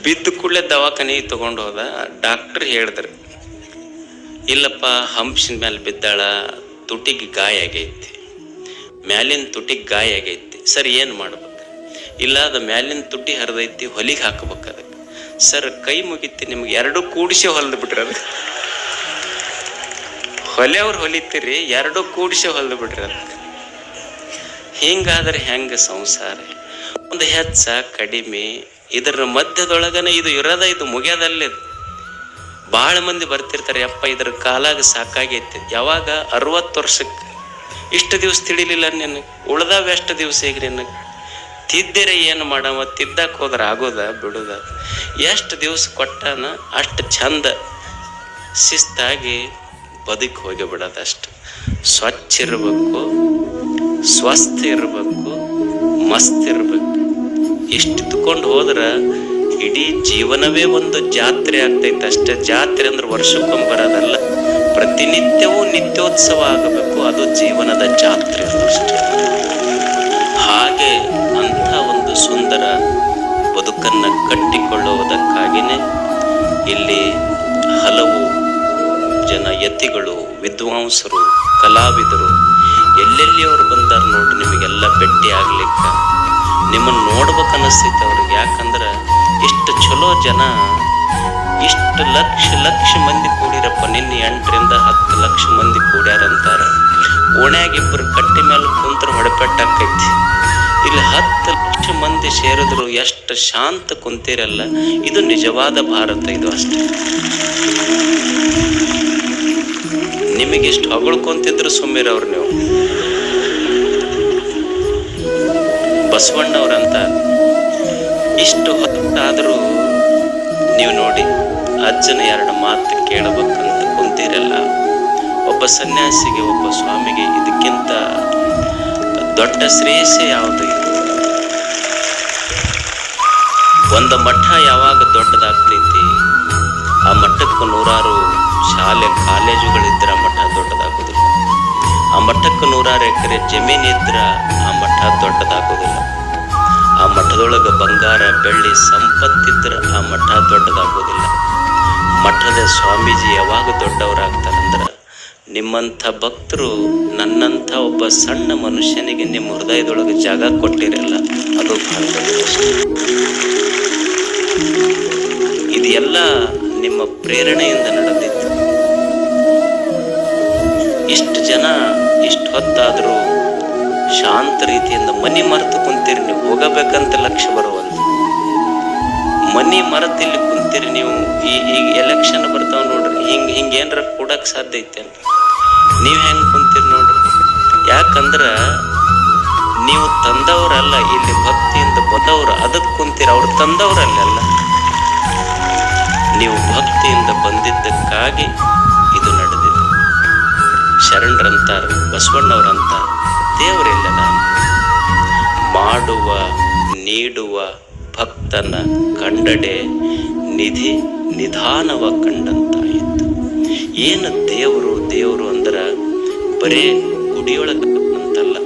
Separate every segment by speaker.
Speaker 1: ಬಿದ್ದು ಕೂಡಲೇ ದವಾಖಾನೆಗೆ ತಗೊಂಡು ಹೋದ. ಡಾಕ್ಟರ್ ಹೇಳಿದ್ರು, ಇಲ್ಲಪ್ಪ ಹಂಪ್ಸಿನ ಮೇಲೆ ಬಿದ್ದಾಳ, ತುಟಿಗೆ ಗಾಯ ಆಗೈತಿ, ಮ್ಯಾಲಿನ ತುಟಿಗೆ ಗಾಯ ಆಗೈತಿ. ಸರ್ ಏನು ಮಾಡ್ಬೇಕು? ಇಲ್ಲ, ಅದು ಮ್ಯಾಲಿನ ತುಟಿ ಹರಿದೈತಿ, ಹೊಲಿಗೆ ಹಾಕ್ಬೇಕು ಅದಕ್ಕೆ. ಸರ್ ಕೈ ಮುಗಿತಿ, ನಿಮ್ಗೆ ಎರಡು ಕೂಡಿಸಿ ಹೊಲ್ದು ಬಿಟ್ರಿ. ಅದಕ್ಕೆ ಹೊಲೆಯವ್ರು ಹೊಲಿತೀರಿ, ಎರಡು ಕೂಡಿಸಿ ಹೊಲ್ದು ಬಿಟ್ರಿ. ಅದಕ್ಕೆ ಹಿಂಗಾದ್ರೆ ಹೆಂಗೆ ಸಂಸಾರ? ಒಂದು ಹೆಚ್ಚ ಕಡಿಮೆ ಇದರ ಮಧ್ಯದೊಳಗನೆ ಇದು ಇರೋದ, ಇದು ಮುಗಿಯೋದಲ್ಲೇ. ಭಾಳ ಮಂದಿ ಬರ್ತಿರ್ತಾರೆ, ಯಪ್ಪ ಇದ್ರ ಕಾಲಾಗ ಸಾಕಾಗೈತಿ. ಯಾವಾಗ 60 ವರ್ಷಕ್ಕೆ ಇಷ್ಟು ದಿವಸ ತಿಳಿಲಿಲ್ಲ ನಿನಗೆ, ಉಳ್ದಾವ ಎಷ್ಟು ದಿವಸ ಈಗ ನಿನಗೆ? ತಿದ್ದರೆ ಏನು ಮಾಡವ? ತಿದ್ದಕ್ಕೆ ಹೋದ್ರೆ ಆಗೋದ ಬಿಡುದ? ಎಷ್ಟು ದಿವಸ ಕೊಟ್ಟಾನ ಅಷ್ಟು ಚಂದ ಶಿಸ್ತಾಗಿ ಬದುಕಿ ಹೋಗಿ ಬಿಡೋದಷ್ಟು. ಸ್ವಚ್ಛ ಇರಬೇಕು, ಸ್ವಸ್ಥ ಇರಬೇಕು, ಮಸ್ತ್ ಇರಬೇಕು. ಇಷ್ಟು ತಕೊಂಡು ಹೋದ್ರೆ ಇಡೀ ಜೀವನವೇ ಒಂದು ಜಾತ್ರೆ ಆಗ್ತೈತೆ ಅಷ್ಟೇ. ಜಾತ್ರೆ ಅಂದ್ರೆ ವರ್ಷಕ್ಕೊಮ್ಮೆ ಬರೋದಲ್ಲ, ಪ್ರತಿನಿತ್ಯವೂ ನಿತ್ಯೋತ್ಸವ ಆಗಬೇಕು. ಅದು ಜೀವನದ ಜಾತ್ರೆ ಅಷ್ಟೇ. ಹಾಗೆ ಅಂಥ ಒಂದು ಸುಂದರ ಬದುಕನ್ನು ಕಟ್ಟಿಕೊಳ್ಳುವುದಕ್ಕಾಗಿಯೇ ಇಲ್ಲಿ ಹಲವು ಜನ ಯತಿಗಳು, ವಿದ್ವಾಂಸರು, ಕಲಾವಿದರು ಎಲ್ಲೆಲ್ಲಿಯವರು ಬಂದಾರ ನೋಡಿ. ನಿಮಗೆಲ್ಲ ಭೇಟಿ ಆಗ್ಲಿಕ್ಕೆ ನಿಮ್ಮನ್ನು ನೋಡ್ಬೇಕನ್ನಿಸ್ತೈತೆ ಅವ್ರಿಗೆ. ಯಾಕಂದ್ರೆ ಇಷ್ಟು ಚಲೋ ಜನ, ಇಷ್ಟು ಲಕ್ಷ ಮಂದಿ ಕೂಡಿರಪ್ಪ. ನಿನ್ನೆ 8ರಿಂದ 10 ಲಕ್ಷ ಮಂದಿ ಕೂಡ್ಯಾರಂತಾರ. ಓಣ್ಯಾಗ ಇಬ್ಬರು ಕಟ್ಟಿ ಮೇಲೆ ಕುಂತ್ರ ಹೊಡೆಪೆಟ್ಟಾಕೈತಿ. ಇಲ್ಲಿ 10 ಲಕ್ಷ ಮಂದಿ ಸೇರಿದ್ರು ಎಷ್ಟು ಶಾಂತ ಕುಂತಿರಲ್ಲ. ಇದು ನಿಜವಾದ ಭಾರತ, ಇದು ಅಷ್ಟೇ. ನಿಮಗಿಷ್ಟು ಹೊಗಳ್ಕೊಂತಿದ್ರು ಸುಮ್ಮಿರವ್ರು ನೀವು. ಬಸವಣ್ಣವ್ರಂತ ಇಷ್ಟು ಹೊತ್ತಾದರೂ ನೀವು ನೋಡಿ, ಅಜ್ಜನ 2 ಮಾತು ಕೇಳಬೇಕಂತ ಕುಂತಿರಲ್ಲ. ಒಬ್ಬ ಸನ್ಯಾಸಿಗೆ, ಒಬ್ಬ ಸ್ವಾಮಿಗೆ ಇದಕ್ಕಿಂತ ದೊಡ್ಡ ಶ್ರೇಯಸ್ಸೇ ಯಾವುದು ಇದು? ಒಂದು ಮಠ ಯಾವಾಗ ದೊಡ್ಡದಾಗ್ತೈತಿ, ಆ ಮಠಕ್ಕೆ 100 ಶಾಲೆ ಕಾಲೇಜುಗಳಿದ್ರೆ ಆ ಮಠ ದೊಡ್ಡದಾಗೋದಿಲ್ಲ. ಆ ಮಠಕ್ಕೆ 100 ಎಕರೆ ಜಮೀನಿದ್ರೆ ಆ ಮಠ ದೊಡ್ಡದಾಗೋದಿಲ್ಲ. ಆ ಮಠದೊಳಗೆ ಬಂಗಾರ ಬೆಳ್ಳಿ ಸಂಪತ್ತಿದ್ರೆ ಆ ಮಠ ದೊಡ್ಡದಾಗೋದಿಲ್ಲ. ಮಠದ ಸ್ವಾಮೀಜಿ ಯಾವಾಗ ದೊಡ್ಡವರಾಗ್ತಾರಂದ್ರೆ, ನಿಮ್ಮಂಥ ಭಕ್ತರು, ನನ್ನಂಥ ಒಬ್ಬ ಸಣ್ಣ ಮನುಷ್ಯನಿಗೆ ನಿಮ್ಮ ಹೃದಯದೊಳಗೆ ಜಾಗ ಕೊಟ್ಟಿರಲ್ಲ, ಅದು ಭಾಳ ದೊಡ್ಡ. ಇದೆಲ್ಲ ನಿಮ್ಮ ಪ್ರೇರಣೆಯಿಂದ ನಡೆದಿತ್ತು. ಇಷ್ಟು ಜನ ಇಷ್ಟು ಹೊತ್ತಾದರೂ ಶಾಂತ ರೀತಿಯಿಂದ ಮನಿ ಮರೆತು ಕುಂತೀರಿ ನೀವು. ಹೋಗಬೇಕಂತ ಲಕ್ಷ್ಯ ಬರುವಲ್ಲ, ಮನಿ ಮರೆತು ಇಲ್ಲಿ ಕುಂತೀರಿ ನೀವು. ಈಗ ಎಲೆಕ್ಷನ್ ಬರ್ತಾವ ನೋಡ್ರಿ, ಹಿಂಗೆ ಏನಾರ ಕೊಡಕ್ಕೆ ಸಾಧ್ಯ ಐತೆ ಅಂತ ನೀವು ಹೆಂಗೆ ಕುಂತೀರಿ ನೋಡ್ರಿ. ಯಾಕಂದ್ರೆ ನೀವು ತಂದವರಲ್ಲ, ಇಲ್ಲಿ ಭಕ್ತಿಯಿಂದ ಬಂದವರು, ಅದಕ್ಕೆ ಕುಂತೀರಿ. ಅವ್ರು ತಂದವರಲ್ಲ, ನೀವು ಭಕ್ತಿಯಿಂದ ಬಂದಿದ್ದಕ್ಕಾಗಿ ಇದು ನಡೆದಿದೆ. ಶರಣರಂತಾರ, ಬಸವಣ್ಣವರಂತ, ದೇವರೆಲ್ಲದ ಮಾಡುವ ನೀಡುವ ಭಕ್ತನ ಕಂಡಡೆ ನಿಧಿ ನಿಧಾನವ ಕಂಡಂತಾಯಿತು. ಏನು ದೇವರು ಅಂದ್ರೆ ಬರೇ ಗುಡಿಯೊಳಗೆ ಅಂತಲ್ಲ,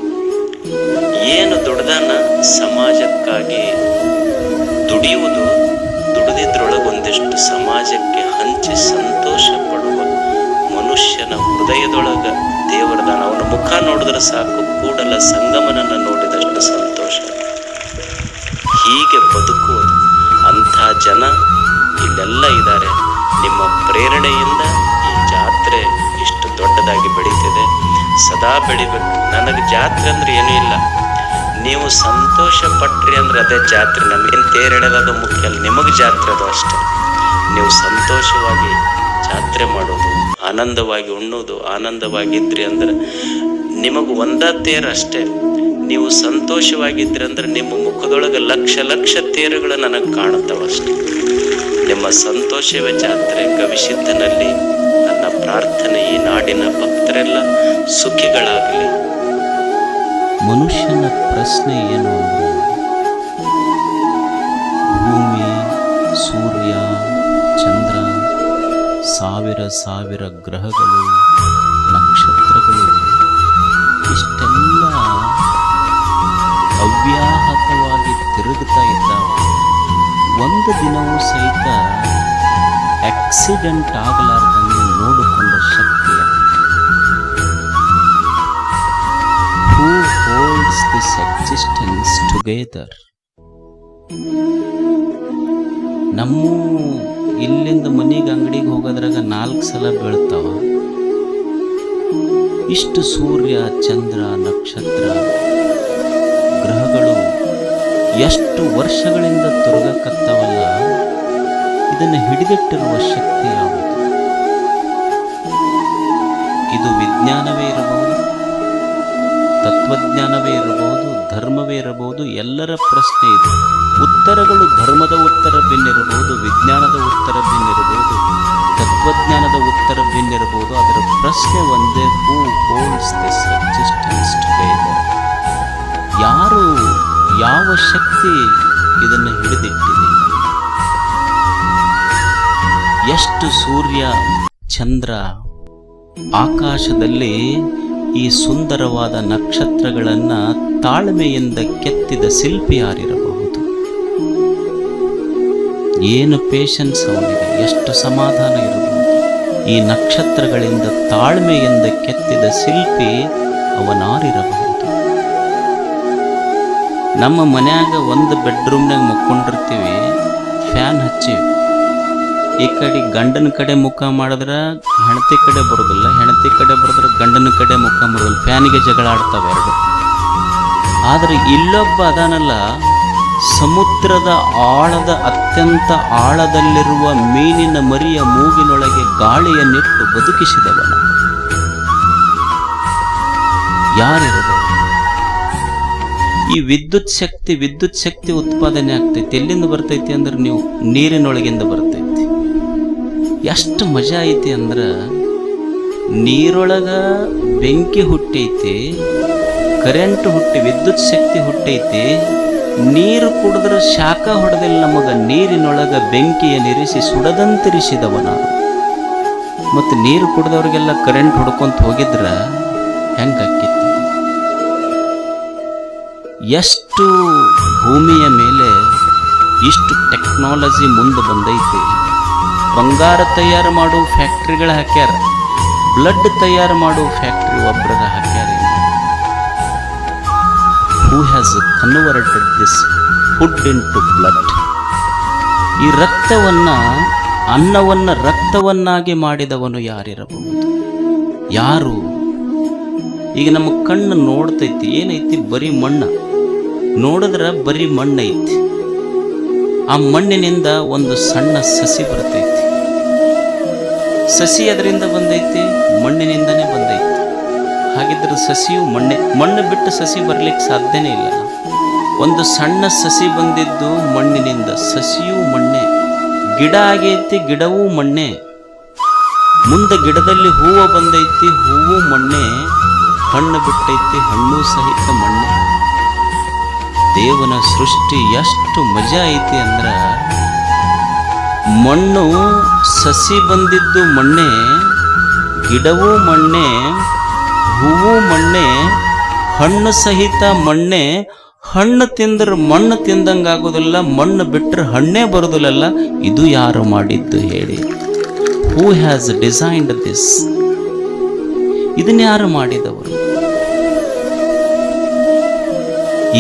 Speaker 1: ಏನು ದುಡ್ದಾನ ಸಮಾಜಕ್ಕಾಗಿ ದುಡಿಯುವುದು, ದುಡಿದಿದ್ರೊಳಗೊಂದಿಷ್ಟು ಸಮಾಜಕ್ಕೆ ಹಂಚಿ ಸಂತೋಷ ಪಡುವ ಮನುಷ್ಯನ ಹೃದಯದೊಳಗ ದೇವರದಾನ. ಅವನ ಮುಖ ನೋಡಿದ್ರೆ ಸಾಕು, ಕೂಡಲ ಸಂಗಮನನ್ನು ನೋಡಿದಷ್ಟು ಸಂತೋಷ. ಹೀಗೆ ಬದುಕುವುದು ಅಂಥ ಜನ ಇಲ್ಲೆಲ್ಲ ಇದ್ದಾರೆ. ನಿಮ್ಮ ಪ್ರೇರಣೆಯಿಂದ ಈ ಜಾತ್ರೆ ಇಷ್ಟು ದೊಡ್ಡದಾಗಿ ಬೆಳೀತಿದೆ. ಸದಾ ಬೆಳಿಬೇಕು. ನನಗೆ ಜಾತ್ರೆ ಅಂದ್ರೆ ಏನೂ ಇಲ್ಲ, ನೀವು ಸಂತೋಷ ಪಟ್ರಿ ಅಂದ್ರೆ ಅದೇ ಜಾತ್ರೆ. ನಮಗೇನು ತೇರೆಳೆಯೋದು ಮುಖ್ಯ ಅಲ್ಲ, ನಿಮಗೆ ಜಾತ್ರೆ ಅದು ಅಷ್ಟೇ. ನೀವು ಸಂತೋಷವಾಗಿ ಜಾತ್ರೆ ಮಾಡೋದು, ಆನಂದವಾಗಿ ಉಣ್ಣೋದು, ಆನಂದವಾಗಿದ್ರಿ ಅಂದ್ರೆ ನಿಮಗೆ ಒಂದ ತೇರು ಅಷ್ಟೇ. ನೀವು ಸಂತೋಷವಾಗಿದ್ರಿ ಅಂದ್ರೆ ನಿಮ್ಮ ಮುಖದೊಳಗೆ ಲಕ್ಷ ತೇರುಗಳು ನನಗೆ ಕಾಣುತ್ತವಷ್ಟೆ. ನಿಮ್ಮ ಸಂತೋಷವೇ ಜಾತ್ರೆ. ಗವಿಸಿದ್ಧನಲ್ಲಿ ನನ್ನ ಪ್ರಾರ್ಥನೆ, ಈ ನಾಡಿನ ಭಕ್ತರೆಲ್ಲ ಸುಖಿಗಳಾಗಲಿ.
Speaker 2: ಮನುಷ್ಯನ ಪ್ರಶ್ನೆ ಏನು ಅಂದರೆ, ಭೂಮಿ, ಸೂರ್ಯ, ಚಂದ್ರ, ಸಾವಿರ ಗ್ರಹಗಳು, ನಕ್ಷತ್ರಗಳು ಇಷ್ಟೆಲ್ಲ ಅವ್ಯಾಹತವಾಗಿ ತಿರುಗುತ್ತಾ ಇದ್ದಾವೆ. ಒಂದು ದಿನವೂ ಸಹಿತ ಆಕ್ಸಿಡೆಂಟ್ ಆಗಲಾರ್ದಂಗೆ ನೋಡಿಕೊಂಡ ಶಕ್ತಿಯ ಹೂ ಹೋಲ್ಡ್ಸ್ ದಿಸ್ ಎಕ್ಸಿಸ್ಟೆನ್ಸ್ ಟುಗೆದರ್. ನಮ್ಮ ಇಲ್ಲಿಂದ ಮನೆಗೆ ಅಂಗಡಿಗೆ ಹೋಗೋದ್ರಾಗ 4 ಸಲ ಬೀಳ್ತಾವ. ಇಷ್ಟು ಸೂರ್ಯ ಚಂದ್ರ ನಕ್ಷತ್ರ ಗ್ರಹಗಳು ಎಷ್ಟು ವರ್ಷಗಳಿಂದ ತೊರಗಕತ್ತವಲ್ಲ, ಇದನ್ನು ಹಿಡಿದಿಟ್ಟಿರುವ ಶಕ್ತಿ ಯಾವುದು? ಇದು ವಿಜ್ಞಾನವೇ ಇರಬಹುದು, ತತ್ವಜ್ಞಾನವೇ ಇರಬಹುದು, ಧರ್ಮವೇ ಇರಬಹುದು. ಎಲ್ಲರ ಪ್ರಶ್ನೆ ಇದು. ಉತ್ತರಗಳು ಧರ್ಮದ ಉತ್ತರ ಭಿನ್ನಿರಬಹುದು, ವಿಜ್ಞಾನದ ಉತ್ತರ ಭಿನ್ನಿರಬಹುದು, ತತ್ವಜ್ಞಾನದ ಉತ್ತರ ಭಿನ್ನಿರಬಹುದು. ಅದರ ಪ್ರಶ್ನೆ ಒಂದೇ, ಹೂ ಹೋಲ್ಡ್ಸ್ ದಿಸ್ ಎಕ್ಸಿಸ್ಟೆನ್ಸ್ ಟುಗೆದರ್? ಯಾರು, ಯಾವ ಶಕ್ತಿ ಇದನ್ನು ಹಿಡಿದಿಟ್ಟಿದೆ? ಎಷ್ಟು ಸೂರ್ಯ ಚಂದ್ರ ಆಕಾಶದಲ್ಲಿ ಈ ಸುಂದರವಾದ ನಕ್ಷತ್ರಗಳನ್ನು ತಾಳ್ಮೆಯಿಂದ ಕೆತ್ತಿದ ಶಿಲ್ಪಿ ಯಾರಿರಬಹುದು? ಏನು ಪೇಷನ್ಸ್ ಅವನಿಗೆ, ಎಷ್ಟು ಸಮಾಧಾನ ಇರಬಹುದು. ಈ ನಕ್ಷತ್ರಗಳಿಂದ ತಾಳ್ಮೆಯಿಂದ ಕೆತ್ತಿದ ಶಿಲ್ಪಿ ಅವನಾರಿರಬಹುದು. ನಮ್ಮ ಮನ್ಯಾಗ ಒಂದು ಬೆಡ್ರೂಮ್ನಾಗ ಮುಕ್ಕೊಂಡಿರ್ತೀವಿ, ಫ್ಯಾನ್ ಹಚ್ಚಿವಿ. ಈ ಕಡೆ ಗಂಡನ ಕಡೆ ಮುಖ ಮಾಡಿದ್ರೆ ಹೆಂಡತಿ ಕಡೆ ಬರೋದಿಲ್ಲ, ಹೆಂಡತಿ ಕಡೆ ಬರೆದ್ರೆ ಗಂಡನ ಕಡೆ ಮುಖ ಬರೋದಿಲ್ಲ. ಫ್ಯಾನಿಗೆ ಜಗಳ ಆಡ್ತಾವೆ ಎರಡು. ಆದರೆ ಇಲ್ಲೊಬ್ಬ ಅದಾನಲ್ಲ, ಸಮುದ್ರದ ಆಳದ ಅತ್ಯಂತ ಆಳದಲ್ಲಿರುವ ಮೀನಿನ ಮರಿಯ ಮೂಗಿನೊಳಗೆ ಗಾಳಿಯನ್ನಿಟ್ಟು ಬದುಕಿಸಿದವನು ಯಾರಿರಬಹುದು? ಈ ವಿದ್ಯುತ್ ಶಕ್ತಿ ಉತ್ಪಾದನೆ ಆಗ್ತೈತಿ. ಎಲ್ಲಿಂದ ಬರ್ತೈತಿ ಅಂದ್ರೆ ನೀವು ನೀರಿನೊಳಗಿಂದ ಬರ್ತೈತಿ. ಎಷ್ಟು ಮಜಾ ಐತಿ ಅಂದ್ರೆ, ನೀರೊಳಗ ಬೆಂಕಿ ಹುಟ್ಟೈತಿ, ಕರೆಂಟ್ ಹುಟ್ಟಿ ವಿದ್ಯುತ್ ಶಕ್ತಿ ಹುಟ್ಟೈತಿ. ನೀರು ಕುಡಿದ್ರೆ ಶಾಖ ಹೊಡೆದಿಲ್ಲ ನಮಗ, ನೀರಿನೊಳಗ ಬೆಂಕಿಯನ್ನಿರಿಸಿ ಸುಡದಂತಿರಿಸಿದವನ. ಮತ್ತು ನೀರು ಕುಡಿದವ್ರಿಗೆಲ್ಲ ಕರೆಂಟ್ ಹೊಡ್ಕೊಂತ ಹೋಗಿದ್ರ ಹೆಂಗಾಕಿತ್ತು? ಎಷ್ಟು ಭೂಮಿಯ ಮೇಲೆ ಇಷ್ಟು ಟೆಕ್ನಾಲಜಿ ಮುಂದೆ ಬಂದೈತಿ. ಬಂಗಾರ ತಯಾರು ಮಾಡೋ ಫ್ಯಾಕ್ಟ್ರಿಗಳು ಹಾಕ್ಯಾರ, ಬ್ಲಡ್ ತಯಾರು ಮಾಡೋ ಫ್ಯಾಕ್ಟ್ರಿ ಒಬ್ಬರಾಗ ಹಾಕ್ಯಾರ. Who has converted this food into blood? ಈ ಅನ್ನವನ್ನು ರಕ್ತವನ್ನಾಗಿ ಮಾಡಿದವನು ಯಾರಿರಬಹುದು? ಯಾರು? ಈಗ ನಮ್ಮ ಕಣ್ಣು ನೋಡ್ತೈತಿ, ಏನೈತಿ? ಬರೀ ಮಣ್ಣು. ನೋಡಿದ್ರೆ ಬರೀ ಮಣ್ಣೈತಿ. ಆ ಮಣ್ಣಿನಿಂದ ಒಂದು ಸಣ್ಣ ಸಸಿ ಬರ್ತೈತಿ. ಸಸಿ ಅದರಿಂದ ಬಂದೈತಿ, ಮಣ್ಣಿನಿಂದನೇ ಬಂದೈತಿ. ಹಾಗಿದ್ರೆ ಸಸಿಯು ಮಣ್ಣೆ. ಮಣ್ಣು ಬಿಟ್ಟು ಸಸಿ ಬರ್ಲಿಕ್ಕೆ ಸಾಧ್ಯನೇ ಇಲ್ಲ. ಒಂದು ಸಣ್ಣ ಸಸಿ ಬಂದಿದ್ದು ಮಣ್ಣಿನಿಂದ, ಸಸಿಯೂ ಮಣ್ಣೆ. ಗಿಡ ಆಗೈತಿ, ಗಿಡವೂ ಮಣ್ಣೆ. ಮುಂದೆ ಗಿಡದಲ್ಲಿ ಹೂವು ಬಂದೈತಿ, ಹೂವು ಮಣ್ಣೆ. ಹಣ್ಣು ಬಿಟ್ಟೈತಿ, ಹಣ್ಣು ಸಹಿತ ಮಣ್ಣೆ. ದೇವನ ಸೃಷ್ಟಿ ಎಷ್ಟು ಮಜಾ ಐತಿ ಅಂದ್ರ, ಮಣ್ಣು, ಸಸಿ ಬಂದಿದ್ದು ಮಣ್ಣೆ, ಗಿಡವೂ ಮಣ್ಣೆ, ಹೂವು ಮಣ್ಣೆ, ಹಣ್ಣು ಸಹಿತ ಮಣ್ಣೆ. ಹಣ್ಣು ತಿಂದ್ರೆ ಮಣ್ಣು ತಿಂದಂಗಾಗೋದಿಲ್ಲ, ಮಣ್ಣು ಬಿಟ್ಟರೆ ಹಣ್ಣೇ ಬರೋದಿಲ್ಲಲ್ಲ. ಇದು ಯಾರು ಮಾಡಿದ್ದು ಹೇಳಿ? Who has designed this? ಇದನ್ನ ಯಾರು ಮಾಡಿದವರು?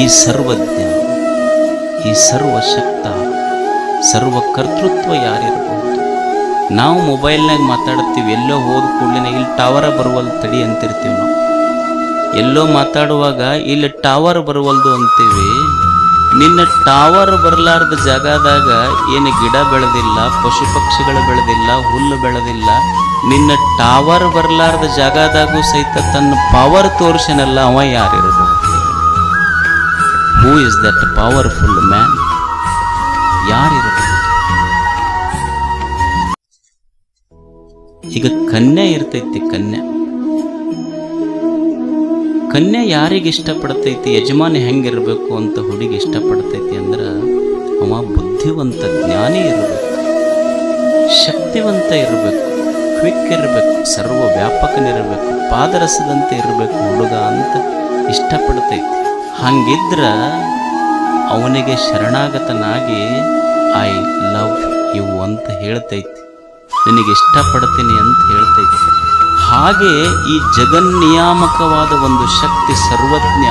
Speaker 2: ಈ ಸರ್ವಜ್ಞ, ಈ ಸರ್ವಶಕ್ತ, ಸರ್ವಕರ್ತೃತ್ವ ಯಾರಿರಬಹುದು? ನಾವು ಮೊಬೈಲ್ನಾಗ ಮಾತಾಡ್ತೀವಿ, ಎಲ್ಲೋ ಹೋದ ಕೂಡಲೇ ಇಲ್ಲಿ ಟವರ ಬರುವಲ್ದು ತಡಿ ಅಂತಿರ್ತೀವಿ ನಾವು. ಎಲ್ಲೋ ಮಾತಾಡುವಾಗ ಇಲ್ಲಿ ಟವರ್ ಬರುವಲ್ದು ಅಂತೀವಿ. ನಿನ್ನ ಟವರ್ ಬರಲಾರ್ದ ಜಾಗದಾಗ ಏನು ಗಿಡ ಬೆಳೆದಿಲ್ಲ, ಪಶು ಪಕ್ಷಿಗಳು ಬೆಳೆದಿಲ್ಲ, ಹುಲ್ಲು ಬೆಳೆದಿಲ್ಲ. ನಿನ್ನ ಟವರ್ ಬರಲಾರ್ದ ಜಾಗದಾಗೂ ಸಹಿತ ತನ್ನ ಪವರ್ ತೋರಿಸನಲ್ಲ, ಅವ ಯಾರಿರಬಹುದು? Who is that powerful man? ಯಾರಿರಬಹುದು? ಈಗ ಕನ್ಯೆ ಇರ್ತೈತಿ. ಕನ್ಯೆ ಯಾರಿಗೆ ಇಷ್ಟಪಡ್ತೈತಿ? ಯಜಮಾನಿ ಹೆಂಗಿರ್ಬೇಕು ಅಂತ ಹುಡುಗಿ ಇಷ್ಟಪಡ್ತೈತಿ ಅಂದ್ರೆ, ಅವ ಬುದ್ಧಿವಂತ, ಜ್ಞಾನಿ ಇರಬೇಕು, ಶಕ್ತಿವಂತ ಇರಬೇಕು, ಕ್ವಿಕ್ ಇರಬೇಕು, ಸರ್ವ ವ್ಯಾಪಕನಿರಬೇಕು, ಪಾದರಸದಂತೆ ಇರಬೇಕು ಹುಡುಗ ಅಂತ ಇಷ್ಟಪಡ್ತೈತಿ. ಹಂಗಿದ್ರ ಅವನಿಗೆ ಶರಣಾಗತನಾಗಿ ಐ ಅಂತ ಹೇಳ್ತೈತಿ, ನಿನಗೆ ಇಷ್ಟಪಡ್ತೀನಿ ಅಂತ ಹೇಳ್ತೈತಿ. ಹಾಗೆ ಈ ಜಗನ್ನಿಯಾಮಕವಾದ ಒಂದು ಶಕ್ತಿ, ಸರ್ವಜ್ಞ,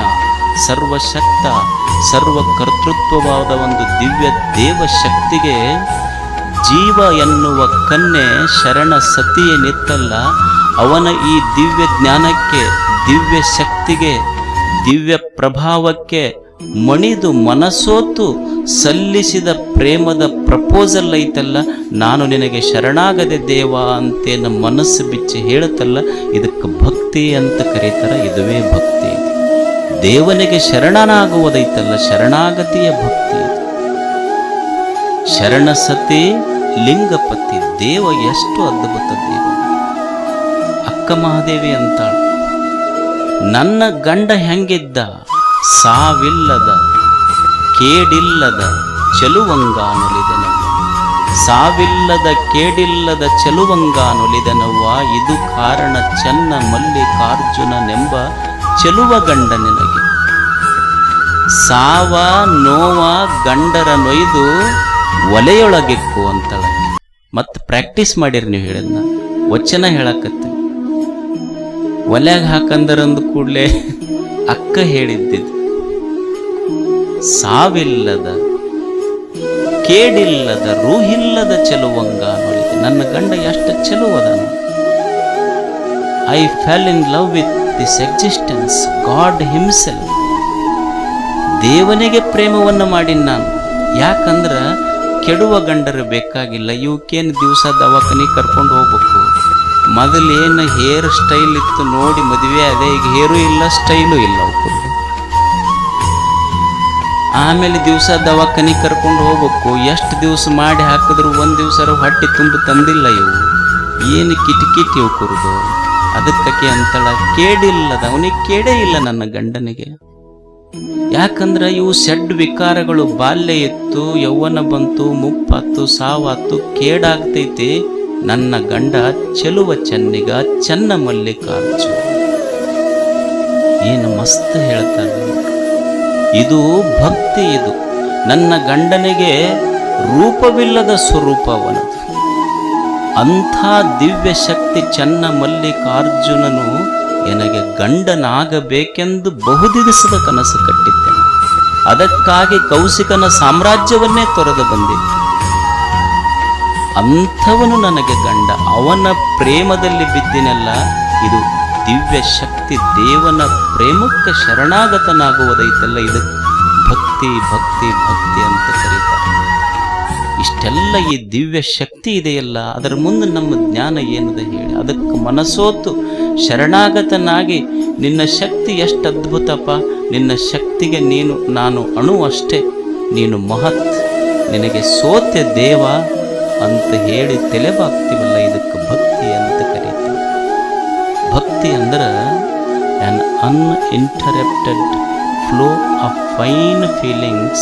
Speaker 2: ಸರ್ವಶಕ್ತ, ಸರ್ವಕರ್ತೃತ್ವವಾದ ಒಂದು ದಿವ್ಯ ದೇವ ಶಕ್ತಿಗೆ ಜೀವ ಎನ್ನುವ ಕನ್ಯೆ ಶರಣ ಸತಿಯೇನಿತ್ತಲ್ಲ, ಅವನ ಈ ದಿವ್ಯ ಜ್ಞಾನಕ್ಕೆ, ದಿವ್ಯ ಶಕ್ತಿಗೆ, ದಿವ್ಯ ಪ್ರಭಾವಕ್ಕೆ ಮಣಿದು ಮನಸೋತು ಸಲ್ಲಿಸಿದ ಪ್ರೇಮದ ಪ್ರಪೋಸಲ್ ಐತಲ್ಲ, ನಾನು ನಿನಗೆ ಶರಣಾಗದೆ ದೇವ ಅಂತೇನು ಮನಸ್ಸು ಬಿಚ್ಚಿ ಹೇಳುತ್ತಲ್ಲ, ಇದಕ್ಕೆ ಭಕ್ತಿ ಅಂತ ಕರೀತಾರೆ. ಇದುವೇ ಭಕ್ತಿ. ದೇವನಿಗೆ ಶರಣನಾಗುವುದೈತಲ್ಲ, ಶರಣಾಗತಿಯ ಭಕ್ತಿ. ಶರಣ ಸತಿ ಲಿಂಗಪತಿ, ದೇವ ಎಷ್ಟು ಅದ್ಭುತ ದೇವ. ಅಕ್ಕ ಮಹಾದೇವಿ ಅಂತಾಳ, ನನ್ನ ಗಂಡ ಹೆಂಗಿದ್ದ, ಸಾವಿಲ್ಲದ ಕೇಡಿಲ್ಲದ ಚೆಲುವಂಗಾನುಲಿದನವ್ವ, ಸಾವಿಲ್ಲದ ಕೇಡಿಲ್ಲದ ಚೆಲುವಂಗಾನುಲಿದನವ್ವ, ಇದು ಕಾರಣ ಚೆನ್ನ ಮಲ್ಲಿಕಾರ್ಜುನನೆಂಬ ಚೆಲುವ ಗಂಡ ನಿನಗೆ. ಸಾವ ನೋವ ಗಂಡರ ನೊಯ್ದು ಒಲೆಯೊಳಗೆಕ್ಕು ಅಂತಳ. ಮತ್ತೆ ಪ್ರಾಕ್ಟೀಸ್ ಮಾಡಿರಿ ನೀವು ಹೇಳಿದ್ನ, ವಚನ ಹೇಳಕತ್ತಿ. ಒಲೆಯಾಗ ಹಾಕಂದರಂದ ಕೂಡಲೇ ಅಕ್ಕ ಹೇಳಿದ್ದಿದ್ದು, ಸಾವಿಲ್ಲದ ಕೇಡಿಲ್ಲದ ರೂಹಿಲ್ಲದ ಚೆಲುವಂಗ ಅನ್ನೋಲಿದೆ. ನನ್ನ ಗಂಡ ಎಷ್ಟು ಚೆಲುವದನ. I fell in love with this existence, God himself. ದೇವನಿಗೆ ಪ್ರೇಮವನ್ನು ಮಾಡಿನ ನಾನು. ಯಾಕಂದ್ರೆ ಕೆಡುವ ಗಂಡರು ಬೇಕಾಗಿಲ್ಲ. ಇವಕ್ಕೇನು ದಿವಸ ದವಾಖಾನೆ ಕರ್ಕೊಂಡು ಹೋಗ್ಬೇಕು. ಮೊದಲೇನು ಹೇರ್ ಸ್ಟೈಲ್ ಇತ್ತು ನೋಡಿ ಮದುವೆ ಅದೇ, ಈಗ ಹೇರು ಇಲ್ಲ ಸ್ಟೈಲು ಇಲ್ಲ ಅವಕ್ಕೂ. ಆಮೇಲೆ ದಿವಸ ದವಾಖಾನೆ ಕರ್ಕೊಂಡು ಹೋಗ್ಬೇಕು. ಎಷ್ಟು ದಿವಸ ಮಾಡಿ ಹಾಕಿದ್ರು ಒಂದು ದಿವಸ ಹೊಟ್ಟೆ ತುಂಬ ತಂದಿಲ್ಲ ಇವು. ಏನು ಕಿಟಕಿಟಿ ಇವು ಕುರಿದು. ಅದಕ್ಕೆ ಅಂತಳ ಕೇಡಿಲ್ಲದ, ಅವನಿಗೆ ಕೇಡೇ ಇಲ್ಲ ನನ್ನ ಗಂಡನಿಗೆ. ಯಾಕಂದ್ರೆ ಇವು ಸೆಡ್ ವಿಕಾರಗಳು. ಬಾಲ್ಯ ಇತ್ತು, ಯೌವನ ಬಂತು, ಮುಪ್ಪಾತು, ಸಾವಾತು, ಕೇಡಾಗ್ತೈತಿ. ನನ್ನ ಗಂಡ ಚೆಲುವ ಚೆನ್ನಿಗ, ಚೆನ್ನ ಮಲ್ಲಿಕಾರ್ಜುನ. ಏನು ಮಸ್ತ್ ಹೇಳ್ತಾರೆ. ಇದು ಭಕ್ತಿ. ಇದು ನನ್ನ ಗಂಡನಿಗೆ ರೂಪವಿಲ್ಲದ ಸ್ವರೂಪವನದು. ಅಂಥ ದಿವ್ಯ ಶಕ್ತಿ ಚೆನ್ನ ಮಲ್ಲಿಕಾರ್ಜುನನು ನನಗೆ ಗಂಡನಾಗಬೇಕೆಂದು ಬಹುದಿವಸದ ಕನಸು ಕಟ್ಟಿದ್ದೇನೆ. ಅದಕ್ಕಾಗಿ ಕೌಶಿಕನ ಸಾಮ್ರಾಜ್ಯವನ್ನೇ ತೊರೆದು ಬಂದಿದ್ದೆ. ಅಂಥವನು ನನಗೆ ಗಂಡ. ಅವನ ಪ್ರೇಮದಲ್ಲಿ ಬಿದ್ದಿನೆಲ್ಲ. ಇದು ದಿವ್ಯ ಶಕ್ತಿ, ದೇವನ ಪ್ರೇಮಕ್ಕೆ ಶರಣಾಗತನಾಗುವುದೈತಲ್ಲ, ಇದಕ್ಕೆ ಭಕ್ತಿ ಭಕ್ತಿ ಭಕ್ತಿ ಅಂತ ಕರೀತಾರೆ. ಇಷ್ಟೆಲ್ಲ ಈ ದಿವ್ಯ ಶಕ್ತಿ ಇದೆಯಲ್ಲ, ಅದರ ಮುಂದೆ ನಮ್ಮ ಜ್ಞಾನ ಏನಿದೆ ಹೇಳಿ. ಅದಕ್ಕೆ ಮನಸೋತು ಶರಣಾಗತನಾಗಿ, ನಿನ್ನ ಶಕ್ತಿ ಎಷ್ಟು ಅದ್ಭುತಪ್ಪ, ನಿನ್ನ ಶಕ್ತಿಗೆ ನಾನು ಅಣು ಅಷ್ಟೇ, ನೀನು ಮಹತ್, ನಿನಗೆ ಸೋತೆ ದೇವ ಅಂತ ಹೇಳಿ ತಲೆಬಾಗ್ತೀವಲ್ಲ, ಇದಕ್ಕೆ ಭಕ್ತಿ ಅಂತ ಕರೀತೀವಿ. ಭಕ್ತಿ ಅಂದ್ರೆ an uninterrupted flow of fine feelings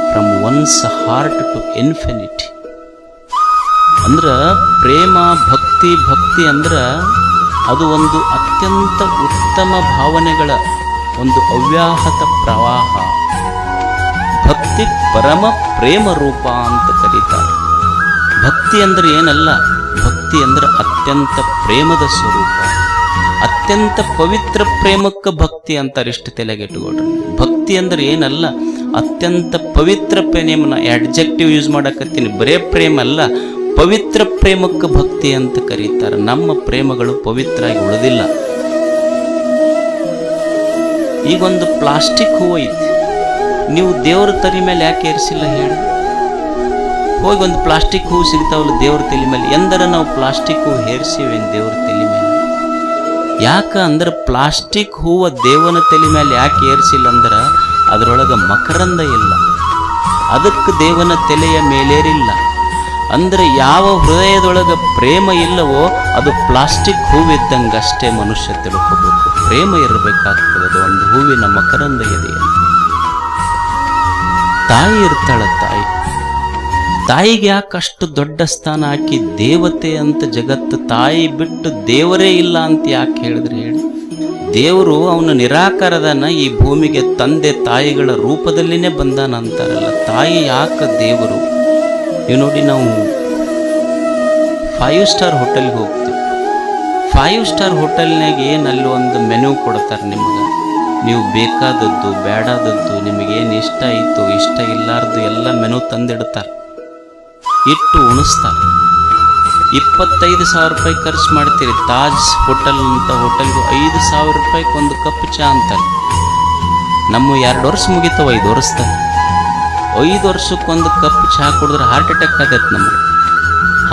Speaker 2: from one's heart to infinity. ಅಂದ್ರೆ ಪ್ರೇಮ, ಭಕ್ತಿ. ಭಕ್ತಿ ಅಂದ್ರೆ ಅದು ಒಂದು ಅತ್ಯಂತ ಉತ್ತಮ ಭಾವನೆಗಳ ಒಂದು ಅವ್ಯಾಹತ ಪ್ರವಾಹ. ಭಕ್ತಿ ಪರಮ ಪ್ರೇಮ ರೂಪ ಅಂತ ಕರೀತಾರೆ. ಭಕ್ತಿ ಅಂದ್ರೆ ಏನಲ್ಲ, ಭಕ್ತಿ ಅಂದ್ರೆ ಅತ್ಯಂತ ಪ್ರೇಮದ ಸ್ವರೂಪ. ಅತ್ಯಂತ ಪವಿತ್ರ ಪ್ರೇಮಕ್ಕೆ ಭಕ್ತಿ ಅಂತಾರೆ. ಇಷ್ಟು ತಲೆಗೆಟ್ಟುಕೊಡ್ರಿ. ಭಕ್ತಿ ಅಂದ್ರೆ ಏನಲ್ಲ, ಅತ್ಯಂತ ಪವಿತ್ರ ಪ್ರೇಮನ ಅಡ್ಜೆಕ್ಟಿವ್ ಯೂಸ್ ಮಾಡಕತ್ತೀನಿ. ಬರೇ ಪ್ರೇಮ ಅಲ್ಲ, ಪವಿತ್ರ ಪ್ರೇಮಕ್ಕೆ ಭಕ್ತಿ ಅಂತ ಕರೀತಾರೆ. ನಮ್ಮ ಪ್ರೇಮಗಳು ಪವಿತ್ರ ಆಗಿ ಉಳಿದಿಲ್ಲ. ಈಗೊಂದು ಪ್ಲಾಸ್ಟಿಕ್ ಹೂವು ಐತಿ, ನೀವು ದೇವ್ರ ತಲೆ ಮೇಲೆ ಯಾಕೆ ಏರಿಸಿಲ್ಲ ಹೇಳಿ? ಹೋಗಿ ಒಂದು ಪ್ಲಾಸ್ಟಿಕ್ ಹೂವು ಸಿಗ್ತಾವಲ್ಲ ದೇವ್ರ ತಲೆ ಮೇಲೆ, ಎಂದರ ನಾವು ಪ್ಲಾಸ್ಟಿಕ್ ಹೂವು ಹೇರಿಸಿವೇನು ದೇವ್ರ ತಲೆ ಮೇಲೆ? ಯಾಕ ಅಂದ್ರೆ ಪ್ಲಾಸ್ಟಿಕ್ ಹೂವು ದೇವನ ತಲೆ ಮೇಲೆ ಯಾಕೆ ಏರಿಸಿಲ್ಲ ಅಂದ್ರೆ ಅದರೊಳಗೆ ಮಕರಂದ ಇಲ್ಲ, ಅದಕ್ಕೆ ದೇವನ ತಲೆಯ ಮೇಲೇರಿಲ್ಲ. ಅಂದ್ರೆ ಯಾವ ಹೃದಯದೊಳಗೆ ಪ್ರೇಮ ಇಲ್ಲವೋ ಅದು ಪ್ಲಾಸ್ಟಿಕ್ ಹೂವಿದ್ದಂಗಷ್ಟೇ. ಮನುಷ್ಯ ತಿಳ್ಕೋಬೇಕು, ಪ್ರೇಮ ಇರಬೇಕಾಗ್ತದೆ ಒಂದು ಹೂವಿನ ಮಕರಂದ ಇದೆಯಲ್ಲ. ತಾಯಿ ಇರ್ತಾಳ, ತಾಯಿಗೆ ಯಾಕಷ್ಟು ದೊಡ್ಡ ಸ್ಥಾನ ಹಾಕಿ ದೇವತೆ ಅಂತ ಜಗತ್ತು. ತಾಯಿ ಬಿಟ್ಟು ದೇವರೇ ಇಲ್ಲ ಅಂತ ಯಾಕೆ ಹೇಳಿದ್ರೆ ಹೇಳಿ? ದೇವರು ಅವನ ನಿರಾಕಾರದನ ಈ ಭೂಮಿಗೆ ತಂದೆ ತಾಯಿಗಳ ರೂಪದಲ್ಲಿನೇ ಬಂದಾನ ಅಂತಾರಲ್ಲ. ತಾಯಿ ಯಾಕೆ ದೇವರು? ನೀವು ನೋಡಿ, ನಾವು 5 ಸ್ಟಾರ್ ಹೋಟೆಲ್ಗೆ ಹೋಗ್ತೀವಿ. 5 ಸ್ಟಾರ್ ಹೋಟೆಲ್ನಾಗ ಏನು ಅಲ್ಲಿ ಒಂದು ಮೆನು ಕೊಡ್ತಾರೆ ನಿಮಗೆ. ನೀವು ಬೇಕಾದದ್ದು ಬೇಡಾದದ್ದು ನಿಮಗೇನು ಇಷ್ಟ ಆಯಿತು ಇಷ್ಟ ಇಲ್ಲಾರ್ದು ಎಲ್ಲ ಮೆನು ತಂದಿಡ್ತಾರೆ, ಇಟ್ಟು ಉಣಿಸ್ತಾರೆ. 25,000 ರೂಪಾಯಿ ಖರ್ಚು ಮಾಡ್ತೀರಿ. ತಾಜ್ ಹೋಟೆಲ್ ಅಂತ ಹೋಟೆಲ್ಗೂ 5,000 ರೂಪಾಯಿಗೆ ಒಂದು ಕಪ್ ಚಹಾ ಅಂತಾರೆ. ನಮ್ಮ 2 ವರ್ಷ ಮುಗಿತಾವ, 5 ವರ್ಷದಾಗ 5 ವರ್ಷಕ್ಕೊಂದು ಕಪ್ ಚಹಾ ಕುಡಿದ್ರೆ ಹಾರ್ಟ್ ಅಟ್ಯಾಕ್ ಆಗತ್ತೆ ನಮಗೆ.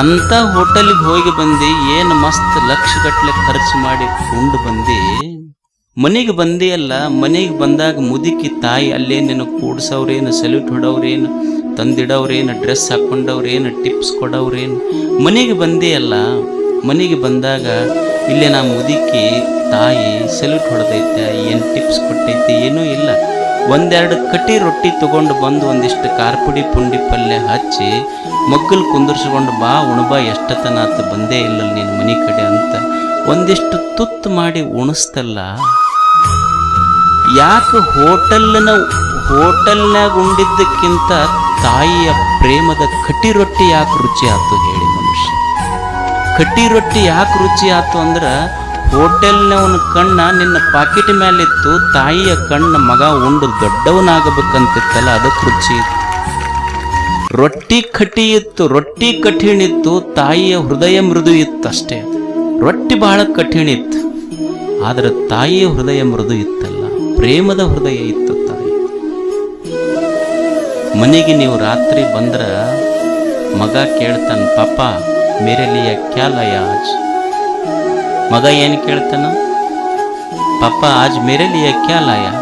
Speaker 2: ಅಂಥ ಹೋಟೆಲ್ಗೆ ಹೋಗಿ ಬಂದು ಏನು ಮಸ್ತ್ ಲಕ್ಷಗಟ್ಟಲೆ ಖರ್ಚು ಮಾಡಿ ಉಂಡು ಬಂದು ಮನೆಗೆ ಬಂದೇ ಅಲ್ಲ. ಮನೆಗೆ ಬಂದಾಗ ಮುದುಕಿ ತಾಯಿ ಅಲ್ಲೇನೇನು ಕೂಡ್ಸವ್ರೇನು, ಸಲ್ಯೂಟ್ ಹೊಡೋರೇನು, ತಂದಿಡೋರೇನು, ಡ್ರೆಸ್ ಹಾಕ್ಕೊಂಡವ್ರೇನು, ಟಿಪ್ಸ್ ಕೊಡೋರೇನು. ಮನೆಗೆ ಬಂದೇ ಅಲ್ಲ. ಮನೆಗೆ ಬಂದಾಗ ಇಲ್ಲೇ ನಾ ಮುದುಕಿ ತಾಯಿ ಸಲ್ಯೂಟ್ ಹೊಡೆದೈತೆ, ಏನು ಟಿಪ್ಸ್ ಕೊಟ್ಟೈತೆ, ಏನೂ ಇಲ್ಲ. 1-2 ಕಟ್ಟಿ ರೊಟ್ಟಿ ತೊಗೊಂಡು ಬಂದು ಒಂದಿಷ್ಟು ಕಾರ್ಪುಡಿ ಪುಂಡಿ ಪಲ್ಯ ಹಚ್ಚಿ ಮಗ್ಗಲು ಕುಂದರ್ಸ್ಕೊಂಡು ಬಾ ಉಣಬಾ, ಎಷ್ಟತನ ಆತ ಬಂದೇ ಇಲ್ಲ ನೀನು ಮನೆ ಕಡೆ ಅಂತ ಒಂದಿಷ್ಟು ತುತ್ತು ಮಾಡಿ ಉಣಿಸ್ತಲ್ಲ. ಯಾಕೆ ಹೋಟೆಲ್ನಾಗ ಉಂಡಿದ್ದಕ್ಕಿಂತ ತಾಯಿಯ ಪ್ರೇಮದ ಕಟ್ಟಿ ರೊಟ್ಟಿ ಯಾಕೆ ರುಚಿ ಆಯ್ತು ಹೇಳಿ ಮನುಷ್ಯ? ಕಟ್ಟಿ ರೊಟ್ಟಿ ಯಾಕೆ ರುಚಿ ಆಯ್ತು ಅಂದ್ರೆ ಹೋಟೆಲ್ನವನ ಕಣ್ಣ ನಿನ್ನ ಪಾಕೆಟ್ ಮೇಲಿತ್ತು, ತಾಯಿಯ ಕಣ್ಣ ಮಗ ಉಂಡು ದೊಡ್ಡವನಾಗಬೇಕಂತಿತ್ತಲ್ಲ, ಅದಕ್ಕೆ ರುಚಿ ಇತ್ತು. ರೊಟ್ಟಿ ಕಠಿ ಇತ್ತು, ರೊಟ್ಟಿ ಕಠಿಣ ಇತ್ತು, ತಾಯಿಯ ಹೃದಯ ಮೃದು ಇತ್ತು ಅಷ್ಟೇ. ರೊಟ್ಟಿ ಬಹಳ ಕಠಿಣ ಇತ್ತು, ಆದರೆ ತಾಯಿಯ ಹೃದಯ ಮೃದು ಇತ್ತಲ್ಲ, ಪ್ರೇಮದ ಹೃದಯ ಇತ್ತು ತಾಯಿ. ಮನೆಗೆ ನೀವು ರಾತ್ರಿ ಬಂದ್ರ ಮಗ ಕೇಳ್ತಾನ, ಪಾಪ ಮೇರೆ ಲಿಯೆ ಕ್ಯಾ ಲಾಯಾ ಆಜ್? ಮಗ ಏನು ಕೇಳ್ತಾನ? ಪಾಪ ಆಜ್ ಮೇರೆ ಲಿಯೆ ಕ್ಯಾ ಲಾಯಾ?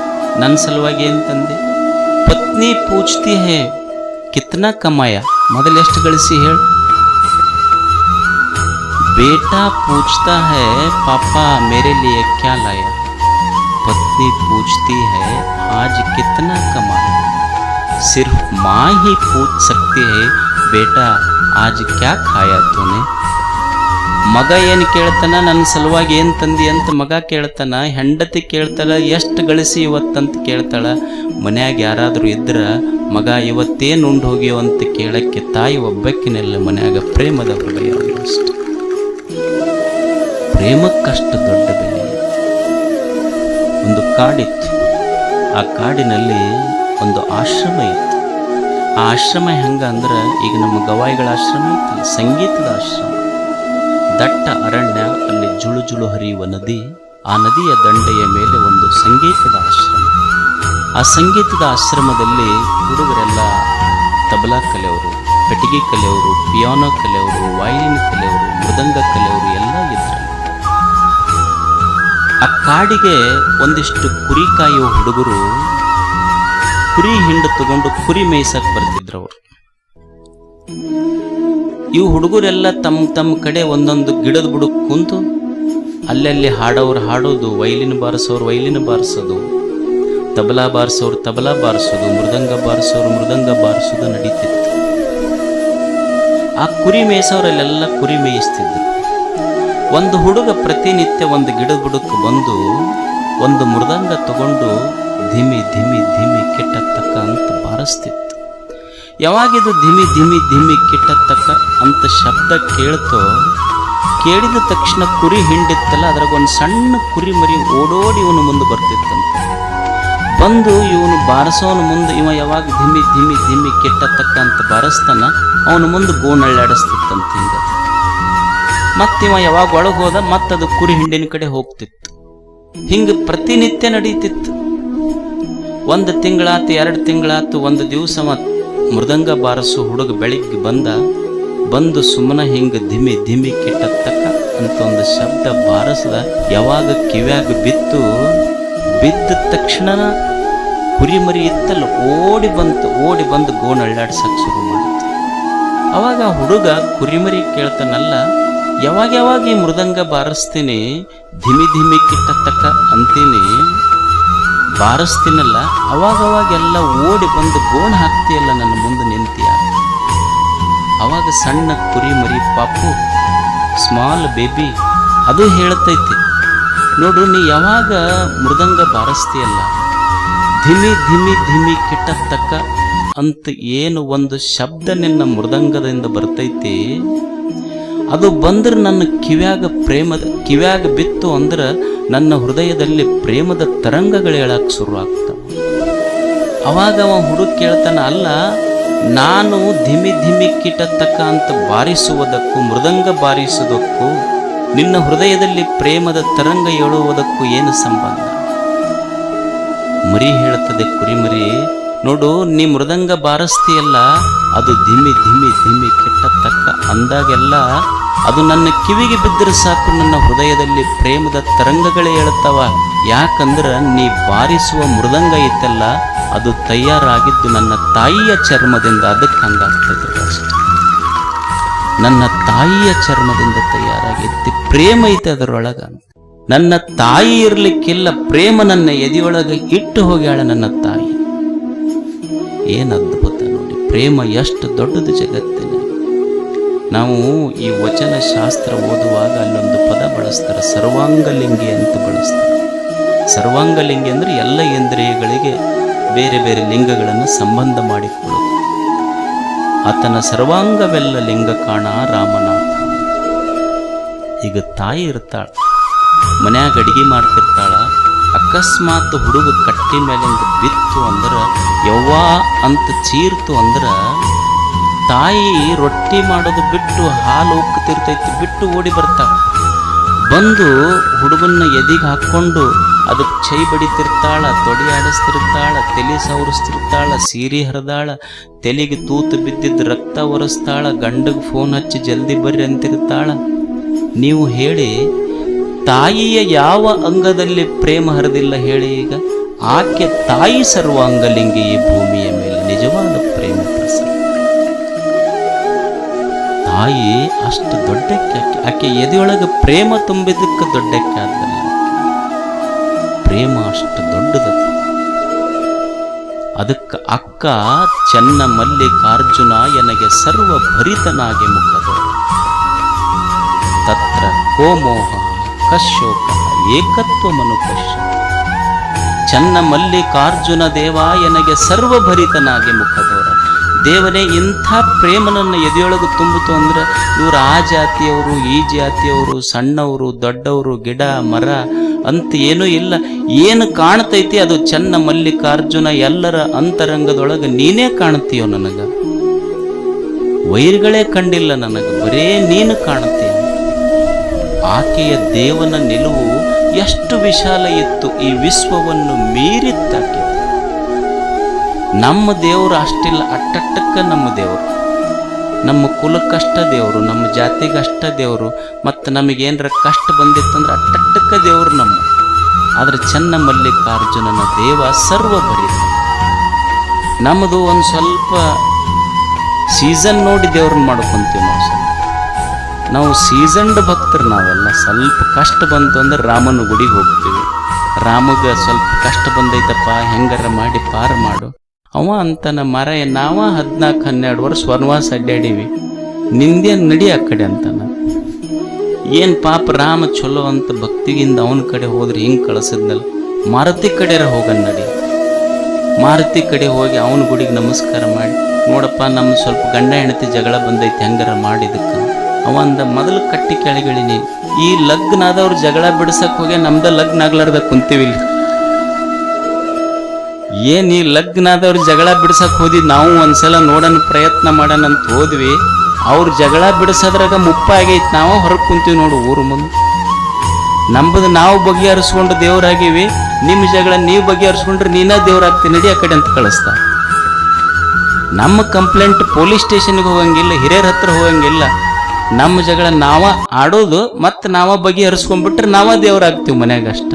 Speaker 2: ನನ್ನ ಸಲುವಾಗಿ ಏನು ತಂದೆ? ಪತ್ನಿ ಪೂಜ್ತಿ ಹೇ ಕಿತ್ನಾ ಕಮಾಯ? ಮೊದಲು ಎಷ್ಟು ಗಳಿಸಿ ಹೇಳು. बेटा पूछता है पापा मेरे लिए क्या लाया? पत्नी पूछती है आज कितना कमाया? सिर्फ माँ ही पूछ सकती है बेटा आज क्या खाया तूने? ಮಗ ಏನು ಕೇಳ್ತಾನ? ನನ್ನ ಸಲುವಾಗಿ ಏನು ತಂದಿ ಅಂತ ಮಗ ಕೇಳ್ತಾನ. ಹೆಂಡತಿ ಕೇಳ್ತಾಳ ಎಷ್ಟು ಗಳಿಸಿ ಇವತ್ತಂತ ಕೇಳ್ತಾಳ. ಮನ್ಯಾಗ ಯಾರಾದರೂ ಇದ್ರ ಮಗ ಇವತ್ತೇನು ಉಂಡು ಹೋಗ್ಯವ ಅಂತ ಕೇಳಕ್ಕೆ ತಾಯಿ ಒಬ್ಬಕ್ಕಿನೆಲ್ಲ ಮನ್ಯಾಗ ಪ್ರೇಮದ ಹೃದಯ ಅಷ್ಟೆ. ಪ್ರೇಮಕ್ಕಷ್ಟು ದೊಡ್ಡ ಬೆಲೆ. ಒಂದು ಕಾಡಿತ್ತು, ಆ ಕಾಡಿನಲ್ಲಿ ಒಂದು ಆಶ್ರಮ ಇತ್ತು. ಆ ಆಶ್ರಮ ಹೆಂಗ ಅಂದ್ರೆ ಈಗ ನಮ್ಮ ಗವಾಯಿಗಳ ಆಶ್ರಮ ಇತ್ತು, ಸಂಗೀತದ ಆಶ್ರಮ. ದಟ್ಟ ಅರಣ್ಯ, ಅಲ್ಲಿ ಜುಳು ಜುಳು ಹರಿಯುವ ನದಿ, ಆ ನದಿಯ ದಂಡೆಯ ಮೇಲೆ ಒಂದು ಸಂಗೀತದ ಆಶ್ರಮ. ಆ ಸಂಗೀತದ ಆಶ್ರಮದಲ್ಲಿ ಹುಡುಗರೆಲ್ಲ ತಬಲಾ ಕಲೆಯವರು, ಪೆಟ್ಟಿಗೆ ಕಲೆಯವರು, ಪಿಯಾನೋ ಕಲೆಯವರು, ವಯಲಿನ್ ಕಲೆಯವರು, ಮೃದಂಗ ಕಲೆಯವರು ಎಲ್ಲ ಇದ್ರು. ಆ ಕಾಡಿಗೆ ಒಂದಿಷ್ಟು ಕುರಿ ಕಾಯುವ ಹುಡುಗರು ಕುರಿ ಹಿಂಡು ತಗೊಂಡು ಕುರಿ ಮೇಯ್ಸಕ್ಕೆ ಬರ್ತಿದ್ರು ಅವರು. ಇವು ಹುಡುಗರೆಲ್ಲ ತಮ್ಮ ಕಡೆ ಒಂದೊಂದು ಗಿಡದ ಬುಡಕ್ಕೆ ಕುಂತು ಅಲ್ಲಲ್ಲಿ ಹಾಡೋರು ಹಾಡೋದು, ವೈಲಿನ್ ಬಾರಿಸೋರು ವೈಲಿನ್ ಬಾರಿಸೋದು, ತಬಲಾ ಬಾರಿಸೋರು ತಬಲಾ ಬಾರಿಸೋದು, ಮೃದಂಗ ಬಾರಿಸೋರು ಮೃದಂಗ ಬಾರಿಸೋದು ನಡೀತಿತ್ತು. ಆ ಕುರಿ ಮೇಯ್ಸೋರಲ್ಲೆಲ್ಲ ಕುರಿ ಮೇಯಿಸ್ತಿದ್ರು. ಒಂದು ಹುಡುಗ ಪ್ರತಿನಿತ್ಯ ಒಂದು ಗಿಡದ ಬುಡಕ್ಕೆ ಬಂದು ಒಂದು ಮೃದಂಗ ತಗೊಂಡು ಧಿಮಿ ಧಿಮಿ ಧಿಮಿ ಕೆಟ್ಟತ್ತಕ್ಕ ಅಂತ ಬಾರಿಸ್ತಿತ್ತು. ಯಾವಾಗಿದು ಧಿಮಿ ಧಿಮಿ ಧಿಮಿ ಕೆಟ್ಟತ್ತಕ್ಕ ಅಂತ ಶಬ್ದ ಕೇಳ್ತೋ, ಕೇಳಿದ ತಕ್ಷಣ ಕುರಿ ಹಿಂಡಿತ್ತಲ್ಲ ಅದ್ರಾಗ ಒಂದು ಸಣ್ಣ ಕುರಿ ಮರಿ ಓಡೋಡಿ ಇವನು ಮುಂದೆ ಬರ್ತಿತ್ತಂತ. ಬಂದು ಇವನು ಬಾರಿಸೋನು ಮುಂದೆ, ಇವ ಯಾವಾಗ ಧಿಮಿ ಧಿಮಿ ಧಿಮಿ ಕೆಟ್ಟತ್ತಕ್ಕ ಅಂತ ಬಾರಿಸ್ತಾನ ಅವನು ಮುಂದೆ ಗೋಣಳ್ಳಾಡಿಸ್ತಿತ್ತಂತ. ಹಿಂಗ ಮತ್ತಿವ ಯಾವಾಗ ಒಳಗೆ ಹೋದ ಮತ್ತದು ಕುರಿ ಹಿಂಡಿನ ಕಡೆ ಹೋಗ್ತಿತ್ತು. ಹಿಂಗೆ ಪ್ರತಿನಿತ್ಯ ನಡೀತಿತ್ತು. 1 ತಿಂಗಳಾತು, 2 ತಿಂಗಳಾತು. ಒಂದು ದಿವಸ ಮೃದಂಗ ಬಾರಿಸು ಹುಡುಗ ಬೆಳಿಗ್ಗೆ ಬಂದು ಸುಮ್ಮನೆ ಹಿಂಗೆ ಧಿಮಿ ಧಿಮಿ ಕೆಟ್ಟತ್ತಕ್ಕ ಅಂತ ಒಂದು ಶಬ್ದ ಬಾರಿಸ್ದ. ಯಾವಾಗ ಕಿವ್ಯಾಗ ಬಿದ್ದ ತಕ್ಷಣ ಕುರಿಮರಿ ಇತ್ತಲ್ಲ ಓಡಿ ಬಂದು ಗೋಣ ಅಳ್ಳಾಡ್ಸಕ್ಕೆ ಶುರು ಮಾಡಿತು. ಅವಾಗ ಹುಡುಗ ಕುರಿಮರಿ ಕೇಳ್ತಾನಲ್ಲ, ಯಾವಾಗ ಈ ಮೃದಂಗ ಬಾರಿಸ್ತೀನಿ, ಧಿಮಿ ಧಿಮಿ ಕಿಟ್ಟತ್ತಕ್ಕ ಅಂತೀನಿ, ಬಾರಿಸ್ತೀನಲ್ಲ, ಅವಾಗೆಲ್ಲ ಓಡಿ ಬಂದು ಗೋಣ ಹಾಕ್ತೀಯಲ್ಲ ನನ್ನ ಮುಂದೆ ನಿಂತೀಯ. ಅವಾಗ ಸಣ್ಣ ಕುರಿಮರಿ ಪಾಪು, ಸ್ಮಾಲ್ ಬೇಬಿ, ಅದು ಹೇಳ್ತೈತಿ, ನೋಡು ನೀ ಯಾವಾಗ ಮೃದಂಗ ಬಾರಿಸ್ತೀಯಲ್ಲ, ಧಿಮಿ ಧಿಮಿ ಧಿಮಿ ಕಿಟ್ಟತ್ತಕ್ಕ ಅಂತ ಏನು ಒಂದು ಶಬ್ದ ನಿನ್ನ ಮೃದಂಗದಿಂದ ಬರ್ತೈತಿ, ಅದು ಬಂದ್ರೆ ನನ್ನ ಕಿವ್ಯಾಗ ಬಿತ್ತು ಅಂದ್ರೆ ನನ್ನ ಹೃದಯದಲ್ಲಿ ಪ್ರೇಮದ ತರಂಗಗಳು ಹೇಳಕ್ಕೆ ಶುರು ಆಗ್ತವೆ. ಅವಾಗ ಅವ ಹುಡುಗ ಕೇಳ್ತಾನ, ಅಲ್ಲ ನಾನು ಧಿಮಿ ಕಿಟತಕ್ಕ ಅಂತ ಬಾರಿಸುವುದಕ್ಕೂ ಮೃದಂಗ ಬಾರಿಸುವುದಕ್ಕೂ ನಿನ್ನ ಹೃದಯದಲ್ಲಿ ಪ್ರೇಮದ ತರಂಗ ಏಳುವುದಕ್ಕೂ ಏನು ಸಂಬಂಧ? ಮರಿ ಹೇಳ್ತದೆ, ಕುರಿಮರಿ ನೋಡು, ನೀ ಮೃದಂಗ ಬಾರಿಸ್ತೀಯಲ್ಲ, ಅದು ಧಿಮಿ ಕಿಟ್ಟತಕ್ಕ ಅಂದಾಗೆಲ್ಲ ಅದು ನನ್ನ ಕಿವಿಗೆ ಬಿದ್ದರೆ ಸಾಕು, ನನ್ನ ಹೃದಯದಲ್ಲಿ ಪ್ರೇಮದ ತರಂಗಗಳೇ ಹೇಳ್ತಾವ. ಯಾಕಂದ್ರೆ ನೀ ಬಾರಿಸುವ ಮೃದಂಗ ಐತಲ್ಲ, ಅದು ತಯಾರಾಗಿದ್ದು ನನ್ನ ತಾಯಿಯ ಚರ್ಮದಿಂದ, ಅದಕ್ಕೆ ಹಂಗಾಗ್ತದೆ ಅಷ್ಟೆ. ನನ್ನ ತಾಯಿಯ ಚರ್ಮದಿಂದ ತಯಾರಾಗಿದ್ದು ಪ್ರೇಮ ಐತೆ ಅದರೊಳಗ. ನನ್ನ ತಾಯಿ ಇರ್ಲಿಕ್ಕಿಲ್ಲ, ಪ್ರೇಮ ನನ್ನ ಎದೆಯೊಳಗೆ ಇಟ್ಟು ಹೋಗ್ಯಾಳ ನನ್ನ ತಾಯಿ. ಏನು ಅದ್ಭುತ ನೋಡಿ, ಪ್ರೇಮ ಎಷ್ಟು ದೊಡ್ಡದು ಜಗತ್ತಿನ. ನಾವು ಈ ವಚನ ಶಾಸ್ತ್ರ ಓದುವಾಗ ಅಲ್ಲೊಂದು ಪದ ಬಳಸ್ತಾರೆ, ಸರ್ವಾಂಗಲಿಂಗಿ ಅಂತ ಬಳಸ್ತಾರೆ. ಸರ್ವಾಂಗಲಿಂಗಿ ಅಂದರೆ ಎಲ್ಲ ಇಂದ್ರಿಯಗಳಿಗೆ ಬೇರೆ ಬೇರೆ ಲಿಂಗಗಳನ್ನು ಸಂಬಂಧ ಮಾಡಿಕೊಳ್ಳೋದು. ಆತನ ಸರ್ವಾಂಗವೆಲ್ಲ ಲಿಂಗ ಕಾಣ ರಾಮನಾಥ. ಈಗ ತಾಯಿ ಇರ್ತಾಳ, ಮನ್ಯಾಗ ಅಡಿಗೆ ಮಾಡ್ತಿರ್ತಾಳ, ಅಕಸ್ಮಾತ್ ಹುಡುಗ ಕಟ್ಟಿ ಮೇಲಿಂದ ಬಿತ್ತು ಅಂದ್ರೆ, ಯವ್ವಾ ಅಂತ ಚೀರ್ತು ಅಂದ್ರೆ, ತಾಯಿ ರೊಟ್ಟಿ ಮಾಡೋದು ಬಿಟ್ಟು ಹಾಲು ಉಕ್ಕುತ್ತಿರ್ತೈತಿ ಬಿಟ್ಟು ಓಡಿ ಬರ್ತಾಳ. ಬಂದು ಹುಡುಗನ್ನ ಎದಿಗೆ ಹಾಕ್ಕೊಂಡು ಅದಕ್ಕೆ ಚೈ ಬಡಿತಿರ್ತಾಳ, ತೊಡಿ ಆಡಿಸ್ತಿರ್ತಾಳ, ತಲೆ ಸವರಿಸ್ತಿರ್ತಾಳ, ಸೀರೆ ಹರಿದಾಳ, ತಲೆಗೆ ತೂತು ಬಿದ್ದಿದ್ದು ರಕ್ತ ಒರೆಸ್ತಾಳ, ಗಂಡಗೆ ಫೋನ್ ಹಚ್ಚಿ ಜಲ್ದಿ ಬರ್ರಿ ಅಂತಿರ್ತಾಳ. ನೀವು ಹೇಳಿ, ತಾಯಿಯ ಯಾವ ಅಂಗದಲ್ಲಿ ಪ್ರೇಮ ಹರಿದಿಲ್ಲ ಹೇಳಿ? ಈಗ ಆಕೆ ತಾಯಿ ಸರ್ವಾಂಗಲಿಂಗಿ ಈ ಭೂಮಿಯ ಮೇಲೆ ನಿಜವಾದ ಪ್ರೇಮ ಪ್ರಸನ್ನ. ತಾಯಿ ಅಷ್ಟು ದೊಡ್ಡಕ್ಕೆ, ಆಕೆ ಎದೆಯೊಳಗೆ ಪ್ರೇಮ ತುಂಬಿದ್ದಕ್ಕೆ ದೊಡ್ಡಕ್ಕೆ ಆದಲ್ಲ, ಪ್ರೇಮ ಅಷ್ಟು ದೊಡ್ಡದು. ಅದಕ್ಕೆ ಅಕ್ಕ ಚೆನ್ನ ಮಲ್ಲಿಕಾರ್ಜುನ ಎನಗೆ ಸರ್ವ ಭರಿತನಾಗಿ ಮುಖದೋರ, ತತ್ರ ಕೋಮೋಹ ಕಶೋಕ ಏಕತ್ವ ಮನುಪಶ್ಯ. ಚೆನ್ನ ಮಲ್ಲಿಕಾರ್ಜುನ ದೇವ ಎನಗೆ ಸರ್ವಭರಿತನಾಗಿ ಮುಖದೋರ. ದೇವನೇ, ಇಂಥ ಪ್ರೇಮ ನನ್ನ ಎದೆಯೊಳಗೆ ತುಂಬಿತು ಅಂದ್ರೆ, ಇವರು ಆ ಜಾತಿಯವರು, ಈ ಜಾತಿಯವರು, ಸಣ್ಣವರು, ದೊಡ್ಡವರು, ಗಿಡ ಮರ ಅಂತ ಏನೂ ಇಲ್ಲ. ಏನು ಕಾಣ್ತೈತಿ ಅದು ಚೆನ್ನ ಮಲ್ಲಿಕಾರ್ಜುನ. ಎಲ್ಲರ ಅಂತರಂಗದೊಳಗೆ ನೀನೇ ಕಾಣ್ತೀಯೋ ನನಗ. ವೈರ್ಗಳೇ ಕಂಡಿಲ್ಲ ನನಗೆ, ಬರೇ ನೀನು ಕಾಣ್ತೀಯ. ಆಕೆಯ ದೇವನ ನಿಲುವು ಎಷ್ಟು ವಿಶಾಲ ಇತ್ತು, ಈ ವಿಶ್ವವನ್ನು ಮೀರಿತ್ತಾಕೆ. ನಮ್ಮ ದೇವರು ಅಷ್ಟಿಲ್ಲ, ಅಟ್ಟಕ್ಕ ನಮ್ಮ ದೇವರು, ನಮ್ಮ ಕುಲಕ್ಕಷ್ಟ ದೇವರು, ನಮ್ಮ ಜಾತಿಗಷ್ಟ ದೇವರು. ಮತ್ತು ನಮಗೇನರ ಕಷ್ಟ ಬಂದಿತ್ತಂದ್ರೆ ಅಟ್ಟಕ್ಕ ದೇವರು ನಮ್ಮ. ಆದರೆ ಚೆನ್ನ ಮಲ್ಲಿಕಾರ್ಜುನನ ದೇವ ಸರ್ವಭರಿತ. ನಮ್ಮದು ಒಂದು ಸ್ವಲ್ಪ ಸೀಸನ್ ನೋಡಿ ದೇವ್ರನ್ನ ಮಾಡ್ಕೊಂತೀವಿ ನಾವು. ನಾವು ಸೀಸನ್ಡ್ ಭಕ್ತರು ನಾವೆಲ್ಲ. ಸ್ವಲ್ಪ ಕಷ್ಟ ಬಂತು ಅಂದ್ರೆ ರಾಮನ ಗುಡಿಗೆ ಹೋಗ್ತೀವಿ. ರಾಮಗೆ ಸ್ವಲ್ಪ ಕಷ್ಟ ಬಂದೈತಪ್ಪ, ಹೆಂಗಾರ ಮಾಡಿ ಪಾರು ಮಾಡು. ಅವ ಅಂತಾನ, ಮಾರಾಯ ನಾವ 14-12 ವರ್ಷ ವನವಾಸ ಅಡ್ಡಾಡೀವಿ, ನಿಂದೇನು ನಡಿ ಆ ಕಡೆ ಅಂತಾನ. ಏನು ಪಾಪ ರಾಮ ಚಲೋ ಅಂತ ಭಕ್ತಿಗಿಂದ ಅವನ ಕಡೆ ಹೋದ್ರೆ ಹಿಂಗೆ ಕಳಿಸಿದ್ನಲ್ಲ, ಮಾರುತಿ ಕಡೆರ ಹೋಗನ್ ನಡಿ. ಮಾರುತಿ ಕಡೆ ಹೋಗಿ ಅವನ ಗುಡಿಗೆ ನಮಸ್ಕಾರ ಮಾಡಿ, ನೋಡಪ್ಪ ನಮ್ಮ ಸ್ವಲ್ಪ ಗಂಡ ಹೆಂಡತಿ ಜಗಳ ಬಂದೈತಿ, ಹೆಂಗಾರ ಮಾಡಿದಕ್ಕೆ. ಅವ ಅಂದ, ಮೊದಲು ಕಟ್ಟಿ ಕೆಳಗಿಳಿನಿ. ಈ ಲಗ್ನ ಆದವ್ರು ಜಗಳ ಬಿಡಿಸಕ್ ಹೋಗಿ ನಮ್ದ ಲಗ್ನ ಆಗ್ಲಾರ್ದ ಕುಂತೀವಿ. ಏನ್ ಈ ಲಗ್ನ ಆದವ್ರು ಜಗಳ ಬಿಡಿಸಕ್ ಹೋದಿ, ನಾವು ಒಂದ್ಸಲ ನೋಡೋಣ ಪ್ರಯತ್ನ ಮಾಡೋಣ ಅಂತ ಹೋದ್ವಿ. ಅವ್ರ ಜಗಳ ಬಿಡಿಸೋದ್ರಾಗ ಮುಪ್ಪಾಗೈತಿ, ನಾವು ಹೊರಗೆ ಕುಂತೀವಿ ನೋಡು ಊರು ಮುಂದೆ. ನಂಬದು ನಾವು ಬಗೆಹರಿಸ್ಕೊಂಡು ದೇವರಾಗಿವಿ, ನಿಮ್ಮ ಜಗಳ ನೀವು ಬಗೆಹರಿಸ್ಕೊಂಡ್ರೆ ನೀನ ದೇವ್ರಾಗ್ತೀನಿ, ನಡಿ ಆ ಕಡೆ ಅಂತ ಕಳಿಸ್ತಾ. ನಮ್ಮ ಕಂಪ್ಲೇಂಟ್ ಪೊಲೀಸ್ ಸ್ಟೇಷನ್ಗೆ ಹೋಗಂಗಿಲ್ಲ, ಹಿರಿಯರ ಹತ್ರ ಹೋಗಂಗಿಲ್ಲ. ನಮ್ಮ ಜಗಳ ನಾವ ಆಡೋದು, ಮತ್ತು ನಾವ ಬಗೆಹರಿಸ್ಕೊಂಡ್ಬಿಟ್ರೆ ನಾವ ದೇವರಾಗ್ತೀವಿ ಮನ್ಯಾಗ ಅಷ್ಟ.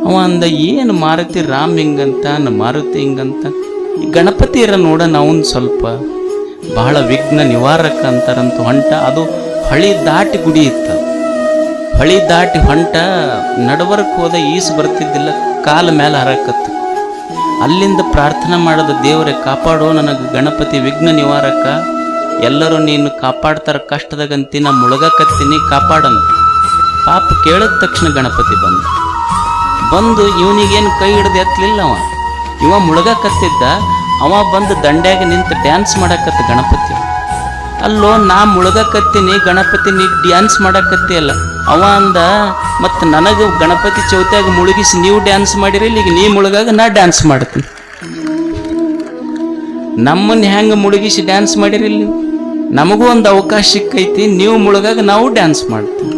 Speaker 2: ಅವ ಅಂದ, ಏನು ಮಾರುತಿ ರಾಮ್ ಹಿಂಗಂತ, ಮಾರುತಿ ಹಿಂಗಂತ. ಈ ಗಣಪತಿ ಇರ ನೋಡೋಣ, ಅವನ್ ಸ್ವಲ್ಪ ಬಹಳ ವಿಘ್ನ ನಿವಾರಕ ಅಂತಾರಂತ ಹೊಂಟ. ಅದು ಹಳಿ ದಾಟಿ ಗುಡಿ ಇತ್ತು. ಹಳಿ ದಾಟಿ ಹೊಂಟ, ನಡವರ್ಕ್ ಹೋದ ಈಸು ಬರ್ತಿದ್ದಿಲ್ಲ, ಕಾಲ ಮೇಲೆ ಹರಕತ್ತು. ಅಲ್ಲಿಂದ ಪ್ರಾರ್ಥನೆ ಮಾಡೋದು, ದೇವರೇ ಕಾಪಾಡೋ ನನಗೆ ಗಣಪತಿ ವಿಘ್ನ ನಿವಾರಕ, ಎಲ್ಲರೂ ನೀನು ಕಾಪಾಡ್ತಾರ ಕಷ್ಟದಾಗಂತಿ, ನಾ ಮುಳುಗಕತ್ತೀನಿ ಕಾಪಾಡಂತ. ಪಾಪ ಕೇಳಿದ ತಕ್ಷಣ ಗಣಪತಿ ಬಂದು ಇವನಿಗೇನು ಕೈ ಹಿಡ್ದು ಎತ್ತಲಿಲ್ಲ. ಇವ ಮುಳುಗಕತ್ತಿದ್ದ, ಅವ ಬಂದು ದಂಡ್ಯಾಗ ನಿಂತು ಡ್ಯಾನ್ಸ್ ಮಾಡಕತ್ತ ಗಣಪತಿ. ಅಲ್ಲೋ ನಾ ಮುಳುಗಕತ್ತೀನಿ, ಗಣಪತಿ ನೀ ಡ್ಯಾನ್ಸ್ ಮಾಡಕತ್ತಿ ಅಲ್ಲ. ಅವ ಅಂದ ಮತ್ತು ನನಗೆ ಗಣಪತಿ ಚೌತಿಯಾಗ ಮುಳುಗಿಸಿ ನೀವು ಡ್ಯಾನ್ಸ್ ಮಾಡಿರಿ, ಈಗ ನೀ ಮುಳುಗಾಗ ನಾ ಡ್ಯಾನ್ಸ್ ಮಾಡ್ತೀನಿ. ನಮ್ಮನ್ನ ಹೆಂಗೆ ಮುಳುಗಿಸಿ ಡ್ಯಾನ್ಸ್ ಮಾಡಿರಿ ಇಲ್ಲಿ, ನಮಗೂ ಒಂದು ಅವಕಾಶ ಸಿಕ್ಕೈತಿ, ನೀವು ಮುಳುಗಾಗ ನಾವು ಡ್ಯಾನ್ಸ್ ಮಾಡ್ತೀವಿ.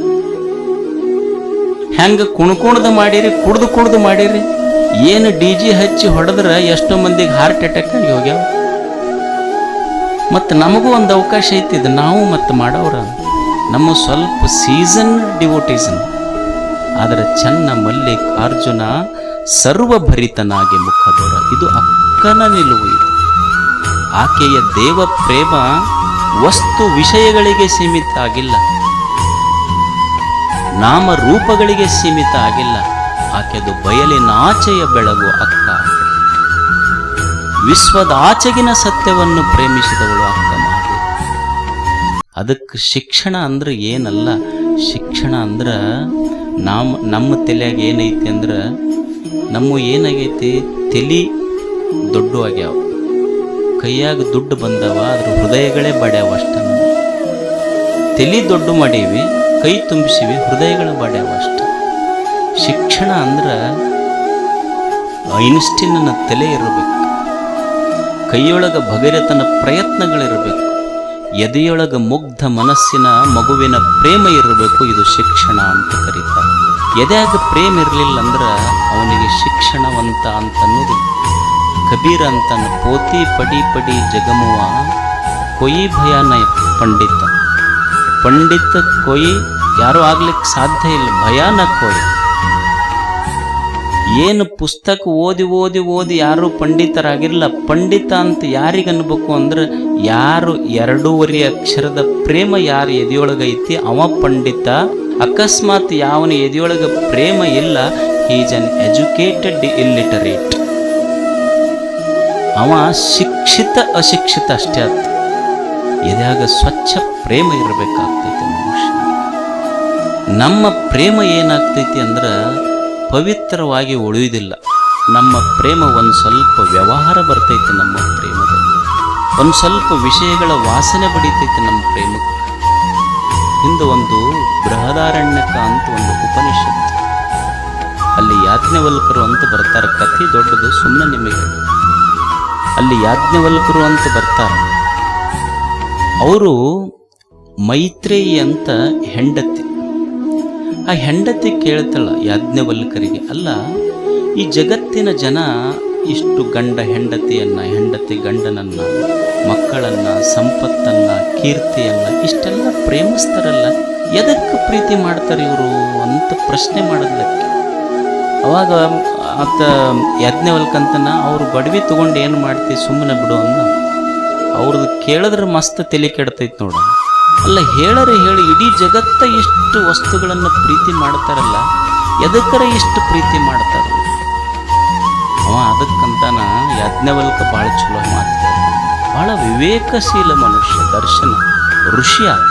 Speaker 2: ಹೆಂಗೆ ಕುಣ್ಕುಣ್ದು ಮಾಡಿರಿ, ಕುಡ್ದು ಮಾಡಿರಿ. ಏನು DJ ಹಚ್ಚಿ ಹೊಡೆದ್ರೆ ಎಷ್ಟೋ ಮಂದಿಗೆ ಹಾರ್ಟ್ ಅಟ್ಯಾಕ್ ಆಗಿ ಹೋಗ್ಯಾವ. ಮತ್ತು ನಮಗೂ ಒಂದು ಅವಕಾಶ ಐತಿ, ಇದು ನಾವು ಮತ್ತು ಮಾಡೋರ. ನಮ್ಮ ಸ್ವಲ್ಪ ಸೀಸನ್ ಡಿವೋಟೀಸನ್. ಆದರೆ ಚೆನ್ನ ಮಲ್ಲಿಕಾರ್ಜುನ ಸರ್ವಭರಿತನಾಗಿ ಮುಖದೊರ. ಇದು ಅಕ್ಕನ ನಿಲುವು. ಇದು ಆಕೆಯ ದೇವ ಪ್ರೇಮ ವಸ್ತು ವಿಷಯಗಳಿಗೆ ಸೀಮಿತ ಆಗಿಲ್ಲ, ನಾಮ ರೂಪಗಳಿಗೆ ಸೀಮಿತ ಆಗಿಲ್ಲ. ಆಕೆದು ಬಯಲಿನಾಚೆಯ ಬೆಳಗು ಅಕ್ಕ. ವಿಶ್ವದ ಆಚೆಗಿನ ಸತ್ಯವನ್ನು ಪ್ರೇಮಿಸಿದವಳು ಅಕ್ಕ ಮಾತೆ. ಅದಕ್ಕೆ ಶಿಕ್ಷಣ ಅಂದ್ರೆ ಏನಲ್ಲ. ಶಿಕ್ಷಣ ಅಂದ್ರೆ ನಮ್ಮ ತಲೆಯಾಗ ಏನೈತಿ ಅಂದ್ರೆ, ಏನಾಗೈತಿ, ತಲೆ ದೊಡ್ಡ ಆಗ್ಯಾವ, ಕೈಯಾಗ ದುಡ್ಡು ಬಂದವ, ಅದ್ರ ಹೃದಯಗಳೇ ಬಡ್ಯಾವ ಅಷ್ಟ. ತಲೆ ದೊಡ್ಡ ಮಾಡೀವಿ, ಕೈ ತುಂಬಿಸಿವಿ, ಹೃದಯಗಳ ಬಡ್ಯಾವ ಅಷ್ಟ. ಶಿಕ್ಷಣ ಅಂದ್ರೆ ಐನ್ಸ್ಟೀನ್ನ ತಲೆ ಇರಬೇಕು, ಕೈಯೊಳಗ ಭಗೀರಥನ ಪ್ರಯತ್ನಗಳಿರಬೇಕು, ಎದೆಯೊಳಗ ಮುಗ್ಧ ಮನಸ್ಸಿನ ಮಗುವಿನ ಪ್ರೇಮ ಇರಬೇಕು. ಇದು ಶಿಕ್ಷಣ ಅಂತ ಕರೀತಾರೆ. ಎದೆಯಾಗ ಪ್ರೇಮ ಇರಲಿಲ್ಲ ಅಂದ್ರೆ ಅವನಿಗೆ ಶಿಕ್ಷಣವಂತ ಅಂತ ಅನ್ನೋದು. ಕಬೀರ ಅಂತಾನ, ಪೋತಿ ಪಡಿ ಪಡಿ ಜಗಮುವ ಕೊಯಿ ಭಯಾನ ಪಂಡಿತ. ಪಂಡಿತ ಕೊಯಿ ಯಾರೂ ಆಗ್ಲಿಕ್ಕೆ ಸಾಧ್ಯ ಇಲ್ಲ, ಭಯಾನ ಕೊಯಿ. ಏನು ಪುಸ್ತಕ ಓದಿ ಯಾರು ಪಂಡಿತರಾಗಿರಲ್ಲ. ಪಂಡಿತ ಅಂತ ಯಾರಿಗನ್ಬೇಕು ಅಂದ್ರೆ, ಯಾರು 2.5 ಅಕ್ಷರದ ಪ್ರೇಮ ಯಾರು ಎದೆಯೊಳಗೈತಿ ಅವ ಪಂಡಿತ. ಅಕಸ್ಮಾತ್ ಯಾವನ ಎದೆಯೊಳಗ ಪ್ರೇಮ ಇಲ್ಲ, ಈಸ್ ಅನ್ ಎಜುಕೇಟೆಡ್ ಇಲ್ಲಿಟರೇಟ್. ಅವ ಶಿಕ್ಷಿತ ಅಶಿಕ್ಷಿತ ಅಷ್ಟೇ ಆತ. ಎದೆಯಾಗ ಸ್ವಚ್ಛ ಪ್ರೇಮ ಇರಬೇಕಾಗ್ತೈತಿ ಮನುಷ್ಯ. ನಮ್ಮ ಪ್ರೇಮ ಏನಾಗ್ತೈತಿ ಅಂದ್ರೆ ಪವಿತ್ರವಾಗಿ ಉಳಿಯುವುದಿಲ್ಲ. ನಮ್ಮ ಪ್ರೇಮ ಒಂದು ಸ್ವಲ್ಪ ವ್ಯವಹಾರ ಬರ್ತೈತಿ. ನಮ್ಮ ಪ್ರೇಮದಲ್ಲಿ ಒಂದು ಸ್ವಲ್ಪ ವಿಷಯಗಳ ವಾಸನೆ ಬಡಿತೈತಿ ನಮ್ಮ ಪ್ರೇಮಕ್ಕೆ. ಹಿಂದೆ ಒಂದು ಬೃಹದಾರಣ್ಯಕ ಅಂತ ಒಂದು ಉಪನಿಷತ್ತು, ಅಲ್ಲಿ ಯಾಜ್ಞವಲ್ಕರು ಅಂತ ಬರ್ತಾರೆ. ಕಥೆ ದೊಡ್ಡದು, ಸುಮ್ಮನೆ ನಿಮಗೆ. ಅಲ್ಲಿ ಯಾಜ್ಞವಲ್ಕರು ಅಂತ ಬರ್ತಾರೆ. ಅವರು ಮೈತ್ರೇಯಿ ಅಂತ ಹೆಂಡತಿ. ಆ ಹೆಂಡತಿ ಕೇಳ್ತಾಳ ಯಾಜ್ಞವಲ್ಕರಿಗೆ, ಅಲ್ಲ ಈ ಜಗತ್ತಿನ ಜನ ಇಷ್ಟು ಗಂಡ ಹೆಂಡತಿಯನ್ನ, ಹೆಂಡತಿ ಗಂಡನನ್ನ, ಮಕ್ಕಳನ್ನ, ಸಂಪತ್ತನ್ನ, ಕೀರ್ತಿಯನ್ನ ಇಷ್ಟೆಲ್ಲ ಪ್ರೇಮಿಸ್ತಾರಲ್ಲ, ಎದಕ್ಕೆ ಪ್ರೀತಿ ಮಾಡ್ತಾರೆ ಇವರು ಅಂತ ಪ್ರಶ್ನೆ ಮಾಡಿದ್ಲಕ್ಕೆ. ಅವಾಗ ಆತ ಯಾಜ್ಞವಲ್ಕಂತನ, ಅವ್ರು ಬಡವಿ ತಗೊಂಡು ಏನು ಮಾಡ್ತಿ, ಸುಮ್ಮನೆ ಬಿಡು ಅಂದ. ಅವ್ರದ್ದು ಕೇಳಿದ್ರೆ ಮಸ್ತ್ ತಲೆ ಕೆಡ್ತೈತಿ ನೋಡ. ಅಲ್ಲ ಹೇಳರೆ ಹೇಳಿ, ಇಡೀ ಜಗತ್ತ ಇಷ್ಟು ವಸ್ತುಗಳನ್ನು ಪ್ರೀತಿ ಮಾಡ್ತಾರಲ್ಲ, ಎದಕ್ಕರ ಇಷ್ಟು ಪ್ರೀತಿ ಮಾಡ್ತಾರೆ ಅವ? ಅದಕ್ಕಂತಾನ ಯಾಜ್ಞವಲ್ಕ ಭಾಳ ಚಲೋ ಮಾತಾಡ್ತಾನೆ. ಭಾಳ ವಿವೇಕಶೀಲ ಮನುಷ್ಯ, ದರ್ಶನ ಋಷಿ ಆತ.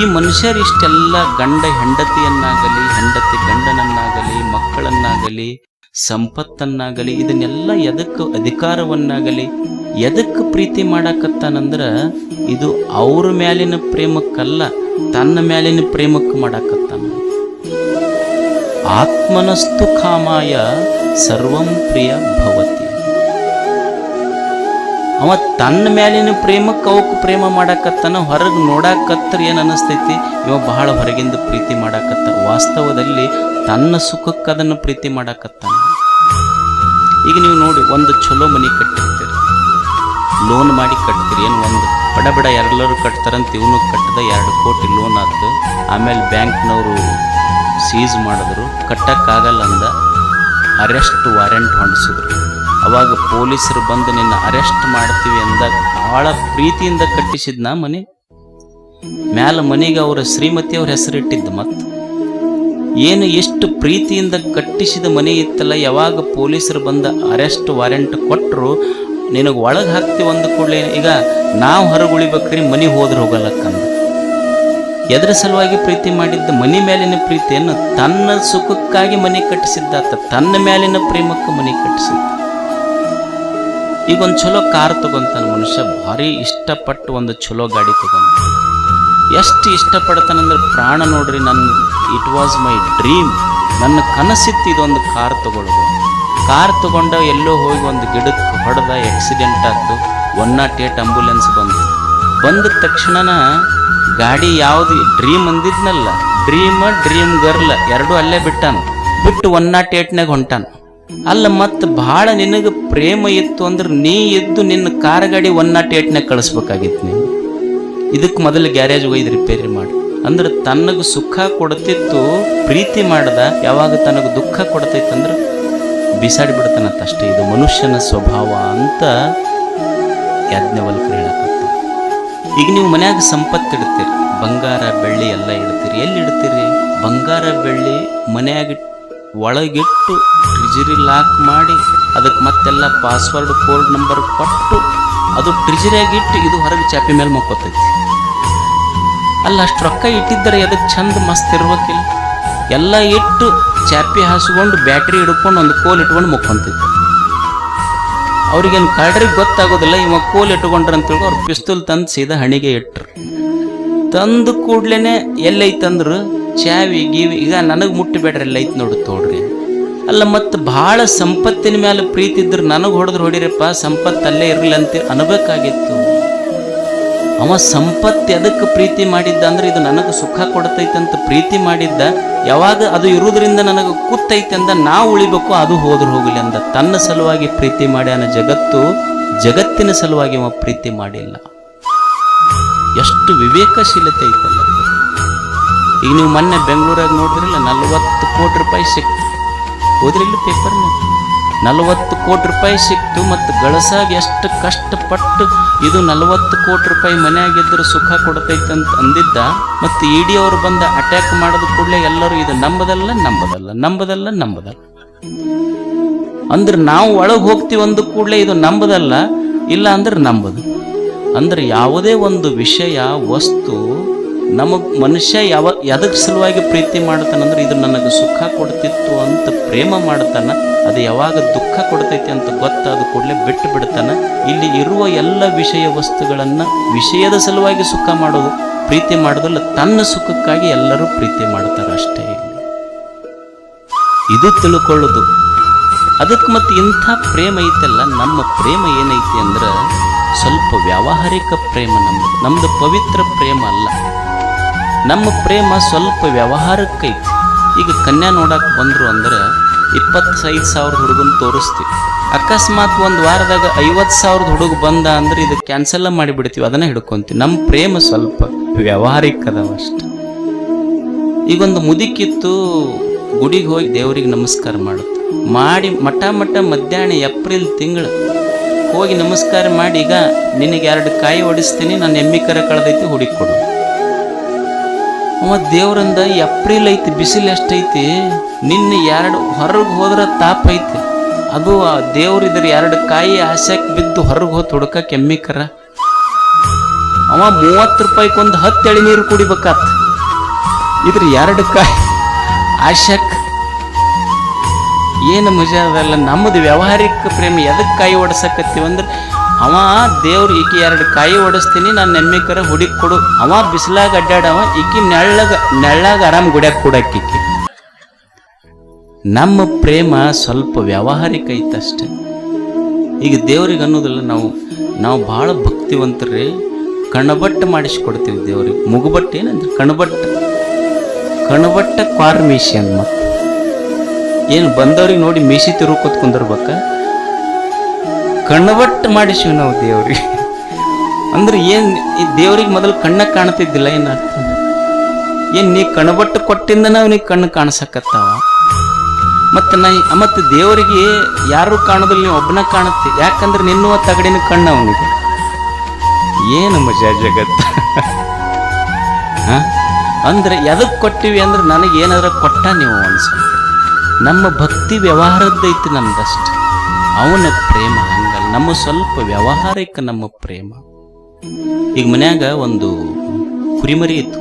Speaker 2: ಈ ಮನುಷ್ಯರು ಇಷ್ಟೆಲ್ಲ ಗಂಡ ಹೆಂಡತಿಯನ್ನಾಗಲಿ, ಹೆಂಡತಿ ಗಂಡನನ್ನಾಗಲಿ, ಮಕ್ಕಳನ್ನಾಗಲಿ, ಸಂಪತ್ತನ್ನಾಗಲಿ, ಇದನ್ನೆಲ್ಲ ಎದಕ್ಕೆ, ಅಧಿಕಾರವನ್ನಾಗಲಿ ಎದಕ್ಕೆ ಪ್ರೀತಿ ಮಾಡಾಕತ್ತಾನಂದ್ರ, ಇದು ಅವ್ರ ಮ್ಯಾಲಿನ ಪ್ರೇಮಕ್ಕಲ್ಲ, ತನ್ನ ಮ್ಯಾಲಿನ ಪ್ರೇಮಕ್ಕೆ ಮಾಡಾಕತ್ತಾನ. ಆತ್ಮನಸ್ತು ಕಾಮಾಯ ಸರ್ವಂ ಪ್ರಿಯ ಭವತಿ. ಅವ ತನ್ನ ಮ್ಯಾಲಿನ ಪ್ರೇಮಕ್ಕೆ ಅವಕ್ಕೆ ಪ್ರೇಮ ಮಾಡಾಕತ್ತಾನ. ಹೊರಗೆ ನೋಡಾಕತ್ರ ಏನು ಅನ್ನಿಸ್ತೈತಿ, ಇವ ಬಹಳ ಹೊರಗಿಂದ ಪ್ರೀತಿ ಮಾಡಾಕತ್ತ. ವಾಸ್ತವದಲ್ಲಿ ತನ್ನ ಸುಖಕ್ಕೆ ಅದನ್ನು ಪ್ರೀತಿ ಮಾಡಾಕತ್ತಾನ. ಈಗ ನೀವು ನೋಡಿ, ಒಂದು ಚಲೋ ಮನೆ ಕಟ್ಟಿರ್ತೀರಿ, ಲೋನ್ ಮಾಡಿ ಕಟ್ತೀರಿ. ಏನು ಒಂದು ಬಡ ಎಲ್ಲರೂ ಕಟ್ತಾರಂತ ಇವನು ಕಟ್ಟದ 2 ಕೋಟಿ ಲೋನ್ ಆಯ್ತು. ಆಮೇಲೆ ಬ್ಯಾಂಕ್ನವರು ಸೀಸ್ ಮಾಡಿದ್ರು, ಕಟ್ಟಕ್ಕಾಗಲ್ಲ ಅಂದ, ಅರೆಸ್ಟ್ ವಾರೆಂಟ್ ಹೊಂದಿಸಿದ್ರು. ಅವಾಗ ಪೊಲೀಸರು ಬಂದು ನಿನ್ನ ಅರೆಸ್ಟ್ ಮಾಡ್ತೀವಿ ಅಂದಾಗ ಭಾಳ ಪ್ರೀತಿಯಿಂದ ಕಟ್ಟಿಸಿದ್ನ ಮನೆ. ಮ್ಯಾಲ ಮನೆಗೆ ಅವರ ಶ್ರೀಮತಿ ಅವ್ರ ಹೆಸರಿಟ್ಟಿದ್ದ. ಮತ್ತು ಏನು ಎಷ್ಟು ಪ್ರೀತಿಯಿಂದ ಕಟ್ಟಿಸಿದ ಮನೆ ಇತ್ತಲ್ಲ, ಯಾವಾಗ ಪೊಲೀಸರು ಬಂದು ಅರೆಸ್ಟ್ ವಾರೆಂಟ್ ಕೊಟ್ಟರು, ನಿನಗೆ ಒಳಗೆ ಹಾಕ್ತೀವಿ ಅಂದ ಕೂಡಲೇ, ಈಗ ನಾವು ಹೊರಗೆ ಉಳಿಬೇಕ್ರಿ, ಮನೆ ಹೋದ್ರೆ ಹೋಗಲ್ಲಕ್ಕಂದ. ಎದ್ರ ಸಲುವಾಗಿ ಪ್ರೀತಿ ಮಾಡಿದ್ದ? ಮನೆ ಮೇಲಿನ ಪ್ರೀತಿಯನ್ನು ತನ್ನ ಸುಖಕ್ಕಾಗಿ ಮನೆ ಕಟ್ಟಿಸಿದ್ದಾತ, ತನ್ನ ಮೇಲಿನ ಪ್ರೇಮಕ್ಕೆ ಮನೆ ಕಟ್ಟಿಸಿದ್ದ. ಈಗ ಒಂದು ಚಲೋ ಕಾರ್ ತಗೊಂತಾನ ಮನುಷ್ಯ, ಭಾರಿ ಇಷ್ಟಪಟ್ಟು ಒಂದು ಚಲೋ ಗಾಡಿ ತಗೊಂಡ. ಎಷ್ಟು ಇಷ್ಟಪಡ್ತಾನಂದ್ರೆ ಪ್ರಾಣ ನೋಡ್ರಿ. ಇಟ್ ವಾಸ್ ಮೈ ಡ್ರೀಮ್, ನನ್ನ ಕನಸಿತ್ತು ಇದೊಂದು ಕಾರ್ ತಗೊಳ್ಳೋದು. ಕಾರ್ ತಗೊಂಡ ಎಲ್ಲೋ ಹೋಗಿ ಒಂದು ಗಿಡಕ್ಕೆ ಹೊಡೆದ, ಆಕ್ಸಿಡೆಂಟ್ ಆಯ್ತು. 108 ಆಂಬುಲೆನ್ಸ್ ಬಂದ ತಕ್ಷಣನ ಗಾಡಿ ಯಾವುದು ಡ್ರೀಮ್ ಅಂದಿದ್ನಲ್ಲ, ಡ್ರೀಮ್ ಗರ್ಲ್ ಎರಡೂ ಅಲ್ಲೇ ಬಿಟ್ಟು 108ನಾಗ ಹೊಂಟಾನ. ಅಲ್ಲ ಮತ್ತೆ ಭಾಳ ನಿನಗೆ ಪ್ರೇಮ ಇತ್ತು ಅಂದ್ರೆ ನೀ ಎದ್ದು ನಿನ್ನ ಕಾರ್ ಗಾಡಿ 108ನಾಗ ಕಳಿಸ್ಬೇಕಾಗಿತ್ತು ನೀವು. ಇದಕ್ಕೆ ಮೊದಲು ಗ್ಯಾರೇಜ್ ಒಯ್ದು ರಿಪೇರಿ ಮಾಡಿ. ಅಂದ್ರೆ ತನಗೆ ಸುಖ ಕೊಡ್ತಿತ್ತು ಪ್ರೀತಿ ಮಾಡ್ದ, ಯಾವಾಗ ತನಗೆ ದುಃಖ ಕೊಡ್ತೈತಂದ್ರೆ ಬಿಸಾಡಿ ಬಿಡ್ತಾನಂತ ಅಷ್ಟೇ. ಇದು ಮನುಷ್ಯನ ಸ್ವಭಾವ ಅಂತ ಯಾಜ್ಞವಲ್ಕರು ಹೇಳಕತ್ತ. ಈಗ ನೀವು ಮನ್ಯಾಗ ಸಂಪತ್ತು ಇಡ್ತೀರಿ, ಬಂಗಾರ ಬೆಳ್ಳಿ ಎಲ್ಲ ಇಡ್ತೀರಿ. ಎಲ್ಲಿ ಇಡ್ತೀರಿ? ಬಂಗಾರ ಬೆಳ್ಳಿ ಮನ್ಯಾಗ ಒಳಗಿಟ್ಟು ಟ್ರಿಜರಿ ಲಾಕ್ ಮಾಡಿ ಅದಕ್ಕೆ ಮತ್ತೆಲ್ಲ ಪಾಸ್ವರ್ಡ್ ಕೋಡ್ ನಂಬರ್ ಕೊಟ್ಟು ಅದು ಟ್ರಿಜರಿಯಾಗಿಟ್ಟು ಇದು ಹೊರಗೆ ಚಾಪಿ ಮೇಲೆ ಮಕ್ಕೋತೈತಿ. ಅಲ್ಲ ಅಷ್ಟು ರೊಕ್ಕ ಇಟ್ಟಿದ್ದರೆ ಅದಕ್ಕೆ ಚಂದ ಮಸ್ತ್ ಇರ್ಬೇಕಿಲ್ಲ. ಎಲ್ಲ ಇಟ್ಟು ಚಾಪಿ ಹಾಸ್ಕೊಂಡು ಬ್ಯಾಟ್ರಿ ಹಿಡ್ಕೊಂಡು ಒಂದು ಕೋಲ್ ಇಟ್ಕೊಂಡು ಮುಕ್ಕೊಂತೈತಿ. ಅವ್ರಿಗೇನು ಕಳ್ರಿಗೆ ಗೊತ್ತಾಗೋದಿಲ್ಲ ಇವಾಗ ಕೋಲ್ ಇಟ್ಕೊಂಡ್ರ ಅಂತೇಳಿ ಅವ್ರು ಪಿಸ್ತೂಲ್ ತಂದು ಸೀದಾ ಹಣಿಗೆ ಇಟ್ರು. ತಂದು ಕೂಡ್ಲೇನೆ ಎಲ್ಲೈತಂದ್ರು ಚಾವಿ ಗೀವಿ ಈಗ ನನಗೆ ಮುಟ್ಟಬೇಡ್ರಿ ಎಲ್ಲೈತಿ ನೋಡಿ ತೋಡ್ರಿ. ಅಲ್ಲ ಮತ್ತು ಭಾಳ ಸಂಪತ್ತಿನ ಮೇಲೆ ಪ್ರೀತಿ ಇದ್ರೆ ನನಗೆ ಹೊಡಿರಪ್ಪ, ಸಂಪತ್ತು ಅಲ್ಲೇ ಇರಲಿ ಅಂತ ಅನ್ಬೇಕಾಗಿತ್ತು. ಅವ ಸಂಪತ್ತು ಎದಕ್ಕೆ ಪ್ರೀತಿ ಮಾಡಿದ್ದ ಅಂದ್ರೆ ಇದು ನನಗೆ ಸುಖ ಕೊಡ್ತೈತಂತ ಪ್ರೀತಿ ಮಾಡಿದ್ದ. ಯಾವಾಗ ಅದು ಇರುವುದರಿಂದ ನನಗೆ ಕೂತೈತೆ ಅಂದ ನಾವು ಉಳಿಬೇಕು, ಅದು ಹೋದ್ರೆ ಹೋಗಲಿ ಅಂದ. ತನ್ನ ಸಲುವಾಗಿ ಪ್ರೀತಿ ಮಾಡ್ಯಾನ. ಜಗತ್ತಿನ ಸಲುವಾಗಿ ಅವ ಪ್ರೀತಿ ಮಾಡಿಲ್ಲ. ಎಷ್ಟು ವಿವೇಕಶೀಲತೆ ಐತಲ್ಲ. ಈಗ ನೀವು ಮೊನ್ನೆ ಬೆಂಗಳೂರಾಗ ನೋಡಿದ್ರಲ್ಲ, 40 ಕೋಟಿ ರೂಪಾಯಿ ಸಿಕ್ತು. ಹೋದ್ರಿಲ್ಲ ಪೇಪರ್ನ, 40 ಕೋಟಿ ರೂಪಾಯಿ ಸಿಕ್ತು. ಮತ್ತು ಗಳಸಾಗಿ ಎಷ್ಟು ಕಷ್ಟಪಟ್ಟು ಇದು 40 ಕೋಟಿ ರೂಪಾಯಿ ಮನೆಯಾಗಿದ್ದರೂ ಸುಖ ಕೊಡ್ತೈತೆ ಅಂತ ಅಂದಿದ್ದ. ಮತ್ತು ಇಡಿ ಅವರು ಬಂದ ಅಟ್ಯಾಕ್ ಮಾಡೋದು ಕೂಡಲೇ ಎಲ್ಲರೂ ಇದು ನಂಬದಲ್ಲ ಅಂದ್ರೆ ನಾವು ಒಳಗೆ ಹೋಗ್ತೀವಿ ಒಂದು ಕೂಡಲೇ ಇದು ನಂಬದಲ್ಲ, ಇಲ್ಲ ಅಂದ್ರೆ ನಂಬದು. ಅಂದ್ರೆ ಯಾವುದೇ ಒಂದು ವಿಷಯ ವಸ್ತು ಮನುಷ್ಯ ಎದಕ್ಕೆ ಸಲುವಾಗಿ ಪ್ರೀತಿ ಮಾಡ್ತಾನಂದ್ರೆ ಇದು ನನಗೆ ಸುಖ ಕೊಡ್ತಿತ್ತು ಅಂತ ಪ್ರೇಮ ಮಾಡ್ತಾನ. ಅದು ಯಾವಾಗ ದುಃಖ ಕೊಡ್ತೈತಿ ಅಂತ ಗೊತ್ತಾದ ಕೂಡಲೇ ಬಿಟ್ಟು ಬಿಡ್ತಾನ. ಇಲ್ಲಿ ಇರುವ ಎಲ್ಲ ವಿಷಯ ವಸ್ತುಗಳನ್ನು ವಿಷಯದ ಸಲುವಾಗಿ ಸುಖ ಮಾಡೋದು ಪ್ರೀತಿ ಮಾಡೋದಲ್ಲ, ತನ್ನ ಸುಖಕ್ಕಾಗಿ ಎಲ್ಲರೂ ಪ್ರೀತಿ ಮಾಡ್ತಾರೆ ಅಷ್ಟೇ. ಇದು ತಿಳ್ಕೊಳ್ಳೋದು. ಅದಕ್ಕೆ ಮತ್ತೆ ಇಂಥ ಪ್ರೇಮ ಐತಲ್ಲ, ನಮ್ಮ ಪ್ರೇಮ ಏನೈತಿ ಅಂದ್ರೆ ಸ್ವಲ್ಪ ವ್ಯಾವಹಾರಿಕ ಪ್ರೇಮ. ನಮ್ದು ಪವಿತ್ರ ಪ್ರೇಮ ಅಲ್ಲ. ನಮ್ಮ ಪ್ರೇಮ ಸ್ವಲ್ಪ ವ್ಯವಹಾರಕ್ಕೈತಿ. ಈಗ ಕನ್ಯಾ ನೋಡಕ್ಕೆ ಬಂದರು ಅಂದ್ರೆ 25,000 ಹುಡುಗನ ತೋರಿಸ್ತೀವಿ. ಅಕಸ್ಮಾತ್ ಒಂದು ವಾರದಾಗ 50,000 ಹುಡುಗ ಬಂದ ಅಂದ್ರೆ ಇದು ಕ್ಯಾನ್ಸಲ್ ಮಾಡಿಬಿಡ್ತೀವಿ, ಅದನ್ನ ಹಿಡ್ಕೊಂತೀವಿ. ನಮ್ಮ ಪ್ರೇಮ ಸ್ವಲ್ಪ ವ್ಯಾವಹಾರಿಕ ಅದಾವ ಅಷ್ಟೆ. ಈಗೊಂದು ಮುದುಕಿತ್ತು, ಗುಡಿಗೆ ಹೋಗಿ ದೇವರಿಗೆ ನಮಸ್ಕಾರ ಮಾಡಿ ಮಠ ಮಧ್ಯಾಹ್ನ ಏಪ್ರಿಲ್ ತಿಂಗಳು ಹೋಗಿ ನಮಸ್ಕಾರ ಮಾಡಿ, ಈಗ ನಿನಗೆ 2 ಕಾಯಿ ಹೊಡಿಸ್ತೀನಿ, ನಾನು ಎಮ್ಮಿ ಕರ ಕಳೆದೈತಿ ಹುಡುಕಿ ಕೊಡು. ಅವ ದೇವ್ರಂದ ಏಪ್ರಿಲ್ ಐತಿ, ಬಿಸಿಲು ಎಷ್ಟೈತಿ, ನಿನ್ನ 2 ಹೊರಗೆ ಹೋದ್ರೆ ತಾಪ ಐತಿ. ಅದು ದೇವ್ರಿದ್ರ 2 ಕಾಯಿ ಆಸೆಕ್ ಬಿದ್ದು ಹೊರಗೆ ಹೋಗಿ ಹುಡುಕಕ್ಕೆ ಎಮ್ಮಿಕರ. ಅವ 30 ರೂಪಾಯಿಗೊಂದು 10 ಎಳಿನೀರು ಕುಡಿಬೇಕಾತ್. ಇದ್ರ 2 ಕಾಯಿ ಆಶಕ್ ಏನು ಮಜಾ ಅದಲ್ಲ. ನಮ್ಮದು ವ್ಯಾವಹಾರಿಕ ಪ್ರೇಮ ಎದಕ್ಕೆ ಕಾಯಿ ಓಡಿಸಕತ್ತೀವಂದ್ರೆ ಅವ ದೇವ್ರು ಈಕಿ 2 ಕಾಯಿ ಓಡಿಸ್ತೀನಿ, ನಾನು ನೆಮ್ಮಿಕರ ಹುಡುಕಿ ಕೊಡು. ಅವ ಬಿಸಿಲಾಗ ಅಡ್ಡಾಡವ, ಈಕಿ ನೆಳ್ಳಾಗ ಆರಾಮ್ ಗುಡ್ಯಾಗ ಕೂಡಕ್ಕೀಕಿ. ನಮ್ಮ ಪ್ರೇಮ ಸ್ವಲ್ಪ ವ್ಯಾವಹಾರಿಕ ಐತಷ್ಟೆ. ಈಗ ದೇವ್ರಿಗೆ ಅನ್ನೋದಿಲ್ಲ, ನಾವು ಭಾಳ ಭಕ್ತಿವಂತರೇ. ಕಣಬಟ್ಟ ಮಾಡಿಸ್ಕೊಡ್ತೀವಿ ದೇವ್ರಿಗೆ. ಮುಗುಬಟ್ಟು ಏನಂದ್ರೆ ಕಣಬಟ್ಟ ಕ್ವಾರ್ ಮೀಸಿ ಅಂದ. ಮತ್ತೆ ಏನು ಬಂದವ್ರಿಗೆ ನೋಡಿ ಮೀಸಿ ತಿರುಕೋತ್ ಕುಂದಿರ್ಬೇಕ? ಕಣ್ಣಬಟ್ಟು ಮಾಡಿಸಿವಿ ನಾವು ದೇವ್ರಿಗೆ. ಅಂದ್ರೆ ಏನು, ಈ ದೇವ್ರಿಗೆ ಮೊದಲು ಕಣ್ಣ ಕಾಣ್ತಿದ್ದಿಲ್ಲ ಏನರ್ಥ? ಏನು ನೀ ಕಣಬಟ್ಟು ಕೊಟ್ಟಿಂದ ಅವನಿಗೆ ಕಣ್ಣು ಕಾಣಿಸಕತ್ತಾವ. ಮತ್ತು ದೇವರಿಗೆ ಯಾರು ಕಾಣೋದಿಲ್ಲ, ನೀವು ಒಬ್ಬನ ಕಾಣುತ್ತೆ. ಯಾಕಂದ್ರೆ ನಿನ್ನುವ ತಗಡಿನ ಕಣ್ಣು ಅವನಿಗೆ. ಏನು ಮಜಾ ಜಗತ್ತ. ಅಂದ್ರೆ ಎದಕ್ಕೆ ಕೊಟ್ಟಿವಿ ಅಂದ್ರೆ ನನಗೆ ಏನಾದ್ರು ಕೊಟ್ಟ ನೀವು ಅನ್ಸಲ್ಲ. ನಮ್ಮ ಭಕ್ತಿ ವ್ಯವಹಾರದ್ದೈತಿ ನಮ್ದಷ್ಟು. ಅವನ ಪ್ರೇಮ ಹಂಗಲ್ಲ, ನಮ್ಮ ಸ್ವಲ್ಪ ವ್ಯವಹಾರಿಕ ನಮ್ಮ ಪ್ರೇಮ. ಈಗ ಮನ್ಯಾಗ ಒಂದು ಕುರಿಮರಿ ಇತ್ತು.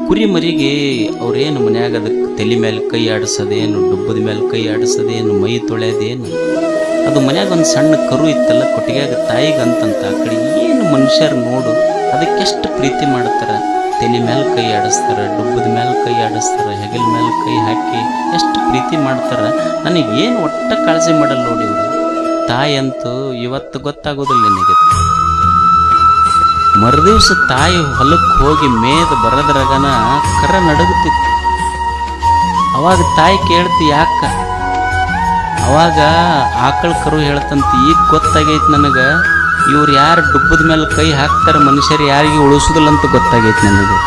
Speaker 2: ಕುರಿಮರಿಗೆ ಅವ್ರೇನು ಮನ್ಯಾಗ ಅದಕ್ಕೆ ತಲೆ ಮೇಲೆ ಕೈ ಆಡಿಸೋದೇನು, ಡುಬ್ಬದ ಮೇಲೆ ಕೈ ಆಡಿಸೋದೇನು, ಮೈ ತೊಳೆಯೋದೇನು, ಅದು ಮನ್ಯಾಗ ಒಂದು ಸಣ್ಣ ಕರು ಇತ್ತಲ್ಲ ಕೊಟ್ಟಿಗೆಯಾಗ ತಾಯಿಗಂತಂತ ಆ ಕಡೆ ಏನು ಮನುಷ್ಯರು ನೋಡು ಅದಕ್ಕೆಷ್ಟು ಪ್ರೀತಿ ಮಾಡ್ತಾರೆ. ತಲೆ ಮೇಲೆ ಕೈ ಆಡಿಸ್ತಾರೆ, ಡುಬ್ಬದ ಮೇಲೆ ಕೈ ಆಡಿಸ್ತಾರೆ, ಹೆಗಲ ಮೇಲೆ ಕೈ ಹಾಕಿ ಎಷ್ಟು ಪ್ರೀತಿ ಮಾಡ್ತಾರೆ. ನನಗೇನು ಒಟ್ಟ ಕಾಳಜಿ ಮಾಡಲ್ಲ ನೋಡಿ ಇವರು. ತಾಯಿ ಅಂತೂ ಇವತ್ತು ಗೊತ್ತಾಗೋದಿಲ್ಲ ನಿನಗೆ. ಮರುದಿವ್ಸ ತಾಯಿ ಹೊಲಕ್ಕೆ ಹೋಗಿ ಮೇದ ಬರದ್ರಾಗನ ಕರ ನಡಗುತ್ತಿತ್ತು. ಅವಾಗ ತಾಯಿ ಕೇಳ್ತಿ ಯಾಕ? ಅವಾಗ ಆಕಳ ಕರು ಹೇಳ್ತಂತ ಈಗ ಗೊತ್ತಾಗೈತಿ ನನಗೆ ಇವ್ರು ಯಾರು ಡುಬ್ಬದ ಮೇಲೆ ಕೈ ಹಾಕ್ತಾರೆ ಮನುಷ್ಯರು ಯಾರಿಗೆ ಉಳಿಸೋದಿಲ್ಲ ಅಂತ ಗೊತ್ತಾಗೈತಿ ನನಗೆ.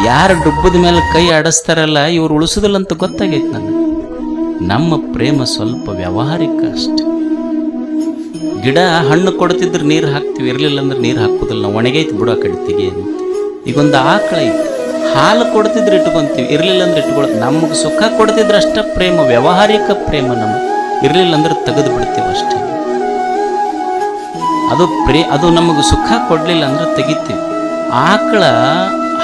Speaker 2: ಯಾರು ಡುಬ್ಬದ ಮೇಲೆ ಕೈ ಆಡಿಸ್ತಾರಲ್ಲ ಇವ್ರು ಉಳಿಸೋದಿಲ್ಲ ಅಂತ ಗೊತ್ತಾಗೈತಿ ನನಗೆ. ನಮ್ಮ ಪ್ರೇಮ ಸ್ವಲ್ಪ ವ್ಯಾವಹಾರಿಕ ಅಷ್ಟೆ. ಗಿಡ ಹಣ್ಣು ಕೊಡ್ತಿದ್ರೆ ನೀರು ಹಾಕ್ತೀವಿ, ಇರಲಿಲ್ಲ ಅಂದ್ರೆ ನೀರು ಹಾಕೋದಿಲ್ಲ ನಾವು. ಒಣಗೈತಿ ಬಿಡು ಆ ಕಡೆ ತೆಗಿ ಅಂತ. ಈಗೊಂದು ಆಕಳ ಐತಿ, ಹಾಲು ಕೊಡ್ತಿದ್ರೆ ಇಟ್ಕೊಂತೀವಿ, ಇರಲಿಲ್ಲ ಅಂದ್ರೆ ಇಟ್ಕೊಳ್ಳೋದು. ನಮಗೆ ಸುಖ ಕೊಡ್ತಿದ್ರೆ ಅಷ್ಟ ಪ್ರೇಮ, ವ್ಯಾವಹಾರಿಕ ಪ್ರೇಮ. ನಮಗೆ ಇರಲಿಲ್ಲ ಅಂದ್ರೆ ತೆಗೆದು ಬಿಡ್ತೀವಿ ಅಷ್ಟೇ. ಅದು ನಮಗೆ ಸುಖ ಕೊಡಲಿಲ್ಲ ಅಂದ್ರೆ ತೆಗಿತೀವಿ. ಆಕಳ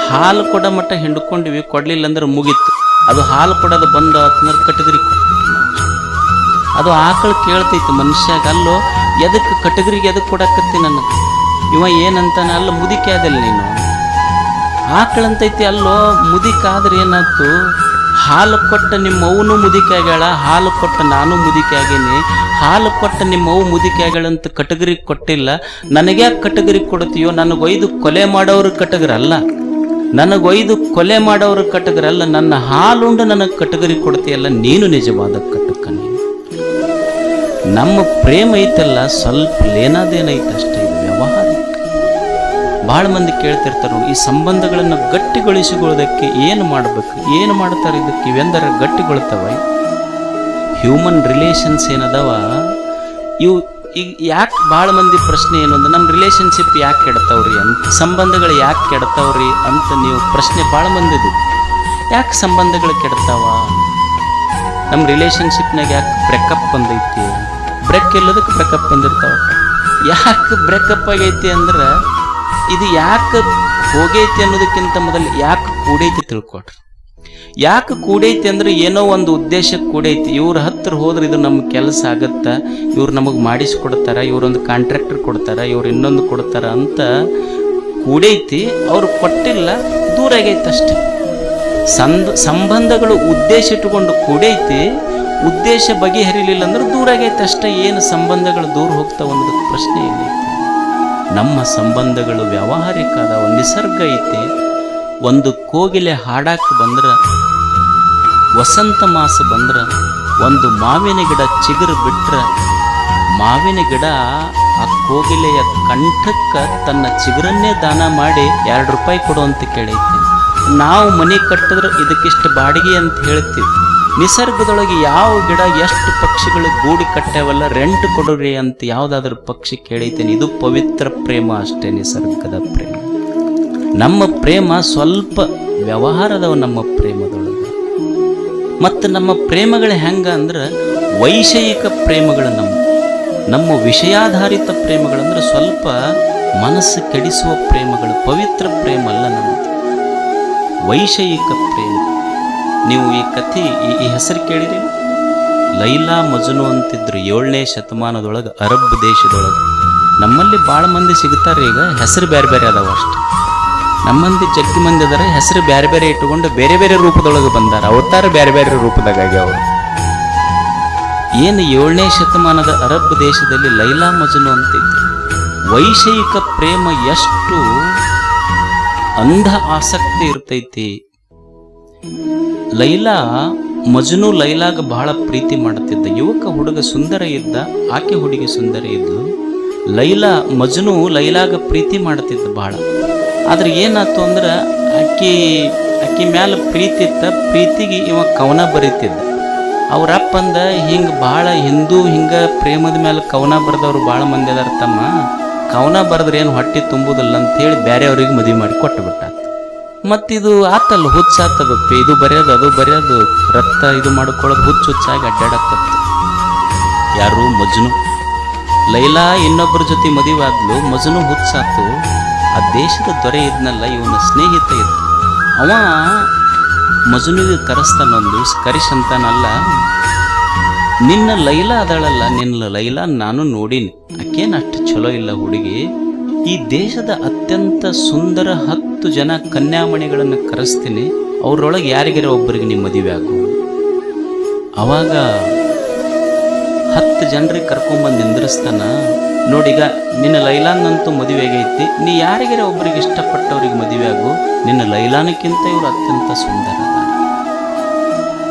Speaker 2: ಹಾಲು ಕೊಡೋ ಮಟ್ಟ ಹಿಂಡ್ಕೊಂಡಿವಿ, ಕೊಡಲಿಲ್ಲ ಅಂದ್ರೆ ಮುಗೀತು. ಅದು ಹಾಲು ಕೊಡೋದು ಬಂದು ಅಂತಂದ್ರೆ ಕಟಗರಿ ಕೊಡ್ತೀವಿ ನಾವು. ಅದು ಆಕಳ ಕೇಳ್ತೈತಿ ಮನುಷ್ಯಾಗ, ಅಲ್ಲೋ ಎದಕ್ಕೆ ಕಟಗರಿಗೆ ಎದಕ್ಕೆ ಕೊಡಕತ್ತಿ ನನಗೆ? ಇವ ಏನಂತಾನ, ಅಲ್ಲ ಮುದಿಕೆ ಆದಲ್ಲ ನೀನು. ಆಕಳಂತೈತಿ, ಅಲ್ಲೋ ಮುದಿಕಾದ್ರೆ ಏನಾಯ್ತು? ಹಾಲು ಕೊಟ್ಟ ನಿಮ್ಮ ಅವನು ಮುದಿಕೆ ಆಗ್ಯಾಳ, ಹಾಲು ಕೊಟ್ಟ ನಾನು ಮುದಿಕೆ ಆಗೇನಿ. ಹಾಲು ಕೊಟ್ಟ ನಿಮ್ಮ ಅವು ಮುದಿಕೆ ಆಗ್ಯಾಳಂತ ಕಟಗರಿ ಕೊಟ್ಟಿಲ್ಲ, ನನಗ್ಯಾಕೆ ಕಟಗರಿ ಕೊಡ್ತೀಯೋ? ನನಗೊಯ್ದು ಕೊಲೆ ಮಾಡೋರು ಕಟಗರಲ್ಲ, ನನಗೊಯ್ದು ಕೊಲೆ ಮಾಡೋರು ಕಟಗರಲ್ಲ, ನನ್ನ ಹಾಲುಂಡು ನನಗೆ ಕಟಗರಿ ಕೊಡ್ತೀಯಲ್ಲ, ನೀನು ನಿಜವಾದ ಕಟಕ. ನೀನು ನಮ್ಮ ಪ್ರೇಮ ಐತಲ್ಲ ಸ್ವಲ್ಪ ಲೇನಾದೇನೈತೆ ಅಷ್ಟೇ. ಇದು ವ್ಯವಹಾರಿಕ. ಭಾಳ ಮಂದಿ ಕೇಳ್ತಿರ್ತಾರೆ ನೋಡಿ, ಈ ಸಂಬಂಧಗಳನ್ನು ಗಟ್ಟಿಗೊಳಿಸಿಕೊಳ್ಳೋದಕ್ಕೆ ಏನು ಮಾಡಬೇಕು, ಏನು ಮಾಡ್ತಾರೆ ಇದಕ್ಕೆ? ಇವೆಂದರೆ ಗಟ್ಟಿಗೊಳ್ತವೆ. ಹ್ಯೂಮನ್ ರಿಲೇಷನ್ಸ್ ಏನದವ ಇವು ಈಗ ಯಾಕೆ ಭಾಳ ಮಂದಿ ಪ್ರಶ್ನೆ ಏನು ಅಂದ್ರೆ, ನಮ್ಮ ರಿಲೇಷನ್ಶಿಪ್ ಯಾಕೆ ಕೆಡ್ತಾವ್ರಿ ಅಂತ, ಸಂಬಂಧಗಳು ಯಾಕೆ ಕೆಡ್ತಾವ್ರಿ ಅಂತ ನೀವು ಪ್ರಶ್ನೆ ಭಾಳ ಮಂದಿದು. ಯಾಕೆ ಸಂಬಂಧಗಳು ಕೆಡ್ತಾವ? ನಮ್ಮ ರಿಲೇಷನ್ಶಿಪ್ನಾಗ ಯಾಕೆ ಬ್ರೇಕಪ್ ಬಂದೈತಿ? ಬ್ರೇಕ್ ಎಲ್ಲದಕ್ಕೆ ಬ್ರೇಕಪ್ ಬಂದಿರ್ತಾವ. ಯಾಕೆ ಬ್ರೇಕಪ್ ಆಗೈತಿ ಅಂದ್ರೆ, ಇದು ಯಾಕೆ ಹೋಗೈತಿ ಅನ್ನೋದಕ್ಕಿಂತ ಮೊದಲು ಯಾಕೆ ಕೂಡೈತಿ ತಿಳ್ಕೊಡ್ರಿ. ಯಾಕೆ ಕೂಡೈತಿ ಅಂದ್ರೆ ಏನೋ ಒಂದು ಉದ್ದೇಶಕ್ಕೆ ಕೂಡೈತಿ. ಇವ್ರ ಹತ್ರ ಹೋದ್ರೆ ಇದು ನಮ್ಮ ಕೆಲಸ ಆಗತ್ತ, ಇವ್ರು ನಮಗೆ ಮಾಡಿಸ್ಕೊಡ್ತಾರ, ಇವರೊಂದು ಕಾಂಟ್ರಾಕ್ಟರ್ ಕೊಡ್ತಾರ, ಇವ್ರು ಇನ್ನೊಂದು ಕೊಡ್ತಾರ ಅಂತ ಕೂಡೈತಿ. ಅವ್ರು ಕೊಟ್ಟಿಲ್ಲ, ದೂರ ಆಗೈತಿ ಅಷ್ಟೆ. ಸಂಬಂಧಗಳು ಉದ್ದೇಶ ಇಟ್ಟುಕೊಂಡು ಕೂಡೈತಿ, ಉದ್ದೇಶ ಬಗೆಹರಿಲಿಲ್ಲ ಅಂದ್ರೆ ದೂರ ಆಗೈತೆ ಅಷ್ಟೇ. ಏನು ಸಂಬಂಧಗಳು ದೂರ ಹೋಗ್ತಾವ ಅನ್ನೋದಕ್ಕೆ ಪ್ರಶ್ನೆ ಇಲ್ಲ. ನಮ್ಮ ಸಂಬಂಧಗಳು ವ್ಯಾವಹಾರಿಕ ಅದಾವ, ನಿಸರ್ಗ ಐತಿ. ಒಂದು ಕೋಗಿಲೆ ಹಾಡಾಕ ಬಂದ್ರೆ, ವಸಂತ ಮಾಸ ಬಂದ್ರೆ, ಒಂದು ಮಾವಿನ ಗಿಡ ಚಿಗುರು ಬಿಟ್ರೆ, ಮಾವಿನ ಗಿಡ ಆ ಕೋಗಿಲೆಯ ಕಂಠಕ್ಕೆ ತನ್ನ ಚಿಗುರನ್ನೇ ದಾನ ಮಾಡಿ 2 ರೂಪಾಯಿ ಕೊಡು ಅಂತ ಕೇಳೈತಿ. ನಾವು ಮನೆ ಕಟ್ಟಿದ್ರೆ ಇದಕ್ಕಿಷ್ಟು ಬಾಡಿಗೆ ಅಂತ ಹೇಳ್ತೀವಿ. ನಿಸರ್ಗದೊಳಗೆ ಯಾವ ಗಿಡ ಎಷ್ಟು ಪಕ್ಷಿಗಳು ಗೂಡಿ ಕಟ್ಟಾವಲ್ಲ, ರೆಂಟ್ ಕೊಡ್ರಿ ಅಂತ ಯಾವುದಾದ್ರೂ ಪಕ್ಷಿ ಕೇಳೈತೇನೆ? ಇದು ಪವಿತ್ರ ಪ್ರೇಮ ಅಷ್ಟೇ, ನಿಸರ್ಗದ ಪ್ರೇಮ. ನಮ್ಮ ಪ್ರೇಮ ಸ್ವಲ್ಪ ವ್ಯವಹಾರದವ ನಮ್ಮ ಪ್ರೇಮದೊಳಗೆ. ಮತ್ತು ನಮ್ಮ ಪ್ರೇಮಗಳು ಹೆಂಗ ಅಂದ್ರೆ ವೈಷಯಿಕ ಪ್ರೇಮಗಳು. ನಮ್ಮ ವಿಷಯಾಧಾರಿತ ಪ್ರೇಮಗಳಂದ್ರೆ ಸ್ವಲ್ಪ ಮನಸ್ಸು ಕೆಡಿಸುವ ಪ್ರೇಮಗಳು. ಪವಿತ್ರ ಪ್ರೇಮ ಅಲ್ಲ ನಮ್ಮದು, ವೈಷಯಿಕ ಪ್ರೇಮ. ನೀವು ಈ ಕಥೆ ಈ ಹೆಸರು ಕೇಳಿರಿ, ಲೈಲಾ ಮಜ್ನು ಅಂತಿದ್ರು 7ನೇ ಶತಮಾನದೊಳಗೆ ಅರಬ್ ದೇಶದೊಳಗೆ. ನಮ್ಮಲ್ಲಿ ಭಾಳ ಮಂದಿ ಸಿಗ್ತಾರೆ, ಈಗ ಹೆಸರು ಬೇರೆ ಬೇರೆ ಅದಾವ ಅಷ್ಟೆ. ನಮ್ಮಂದಿ ಜಗ್ಗಿ ಮಂದಿ ಅದಾರೆ, ಹೆಸರು ಬೇರೆ ಬೇರೆ ಇಟ್ಟುಕೊಂಡು ಬೇರೆ ಬೇರೆ ರೂಪದೊಳಗೆ ಬಂದಾರ, ಅವತಾರ ಬೇರೆ ಬೇರೆ ರೂಪದಾಗ ಅವರು. ಏನು 7ನೇ ಶತಮಾನದ ಅರಬ್ ದೇಶದಲ್ಲಿ ಲೈಲಾ ಮಜ್ನು ಅಂತಿದ್ರು. ವೈಷಯಿಕ ಪ್ರೇಮ ಎಷ್ಟು ಅಂಧ ಆಸಕ್ತಿ ಇರ್ತೈತಿ. ಮಜ್ನು ಲೈಲಾಗ ಬಹಳ ಪ್ರೀತಿ ಮಾಡುತ್ತಿದ್ದ. ಯುವಕ ಹುಡುಗ ಸುಂದರ ಇದ್ದ, ಆಕೆ ಹುಡುಗಿ ಸುಂದರ ಇದ್ಲು. ಮಜ್ನು ಲೈಲಾಗ ಪ್ರೀತಿ ಮಾಡುತ್ತಿದ್ದ ಬಹಳ. ಆದ್ರೆ ಏನಾಯ್ತು ಅಂದ್ರೆ, ಆಕಿ ಮ್ಯಾಲ ಪ್ರೀತಿ ಇತ್ತ, ಪ್ರೀತಿಗೆ ಇವ ಕವನ ಬರೀತಿದ್ದ. ಅವ್ರಪ್ಪ ಅಂದ, ಹಿಂಗೆ ಭಾಳ ಹಿಂಗ ಪ್ರೇಮದ ಮೇಲೆ ಕವನ ಬರೆದವ್ರು ಭಾಳ ಮಂದಿ ಅದಾರ ತಮ್ಮ, ಕವನ ಬರೆದ್ರೆ ಏನು ಹೊಟ್ಟೆ ತುಂಬುದಿಲ್ಲ ಅಂತೇಳಿ ಬೇರೆಯವ್ರಿಗೆ ಮದುವೆ ಮಾಡಿ ಕೊಟ್ಟು ಬಿಟ್ಟ. ಮತ್ತಿದು ಆತಲ್ಲ, ಹುಚ್ಚಾತದಪ್ಪ, ಇದು ಬರೆಯೋದು ಅದು ಬರೆಯೋದು, ರಕ್ತ ಇದು ಮಾಡ್ಕೊಳ್ಳೋದು, ಹುಚ್ಚಾಗಿ ಅಡ್ಡಾಡಕತ್ತು. ಯಾರು? ಮಜ್ನು. ಲೈಲಾ ಇನ್ನೊಬ್ಬರ ಜೊತೆ ಮದುವೆ ಆದ್ಲು, ಮಜ್ನು ಹುಚ್ಚಾತು. ಆ ದೇಶದ ದೊರೆ ಇದ್ನಲ್ಲ, ಇವನ ಸ್ನೇಹಿತ ಇದ್ದ. ಅವ ಮಜ್ನುವಿಗೆ ಕರೆಸ್ತಾನ, ಒಂದು ದಿವಸ ಕರಿಸಂತಾನಲ್ಲ, ನಿನ್ನ ಲೈಲಾ ಅದಳಲ್ಲ, ನಿನ್ನ ಲೈಲಾ ನಾನು ನೋಡೀನಿ, ಆಕೇನು ಅಷ್ಟು ಚಲೋ ಇಲ್ಲ ಹುಡುಗಿ. ಈ ದೇಶದ ಅತ್ಯಂತ ಸುಂದರ 10 ಜನ ಕನ್ಯಾಮಣಿಗಳನ್ನು ಕರೆಸ್ತೀನಿ, ಅವ್ರೊಳಗೆ ಯಾರಿಗಾರ ಒಬ್ಬರಿಗೆ ನಿಮ್ಮ ಮದುವೆ ಆಗು. ಅವಾಗ 10 ಜನರಿಗೆ ಕರ್ಕೊಂಬಂದು ನಿಂದ್ರಿಸ್ತಾನ. ನೋಡೀಗ ನಿನ್ನ ಲೈಲಾನಂತೂ ಮದುವೆ ಆಗೈತಿ, ನೀ ಯಾರಿಗಾರ ಒಬ್ಬರಿಗೆ ಇಷ್ಟಪಟ್ಟವ್ರಿಗೆ ಮದುವೆ ಆಗು, ನಿನ್ನ ಲೈಲಾನಕ್ಕಿಂತ ಇವರು ಅತ್ಯಂತ ಸುಂದರ.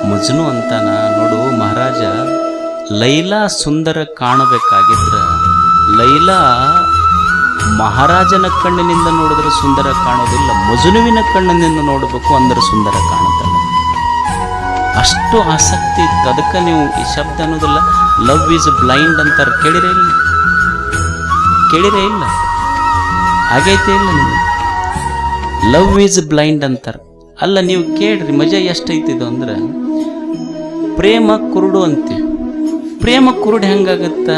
Speaker 2: ಮಜ್ನು ಅಂತಾನ, ನೋಡು ಮಹಾರಾಜ, ಲೈಲಾ ಸುಂದರ ಕಾಣಬೇಕಾಗಿದ್ರ ಲೈಲಾ ಮಹಾರಾಜನ ಕಣ್ಣಿನಿಂದ ನೋಡಿದ್ರೆ ಸುಂದರ ಕಾಣೋದಿಲ್ಲ, ಮಜ್ನುವಿನ ಕಣ್ಣಿನಿಂದ ನೋಡಬೇಕು ಅಂದ್ರೆ ಸುಂದರ ಕಾಣುತ್ತಲ್ಲ. ಅಷ್ಟು ಆಸಕ್ತಿ ಇತ್ತು. ಅದಕ್ಕೆ ನೀವು ಈ ಶಬ್ದ ಅನ್ನೋದಿಲ್ಲ, ಲವ್ ಈಸ್ ಬ್ಲೈಂಡ್ ಅಂತಾರೆ, ಕೇಳಿರೇ ಇಲ್ಲ? ಆಗೈತೆ ಇಲ್ಲ ನೀವು? ಲವ್ ಈಸ್ ಬ್ಲೈಂಡ್ ಅಂತಾರೆ. ಅಲ್ಲ, ನೀವು ಕೇಳ್ರಿ, ಮಜಾ ಎಷ್ಟೈತಿದು ಅಂದ್ರೆ, ಪ್ರೇಮ ಕುರುಡು ಅಂತೀವಿ. ಪ್ರೇಮ ಕುರುಡು ಹೆಂಗಾಗತ್ತ?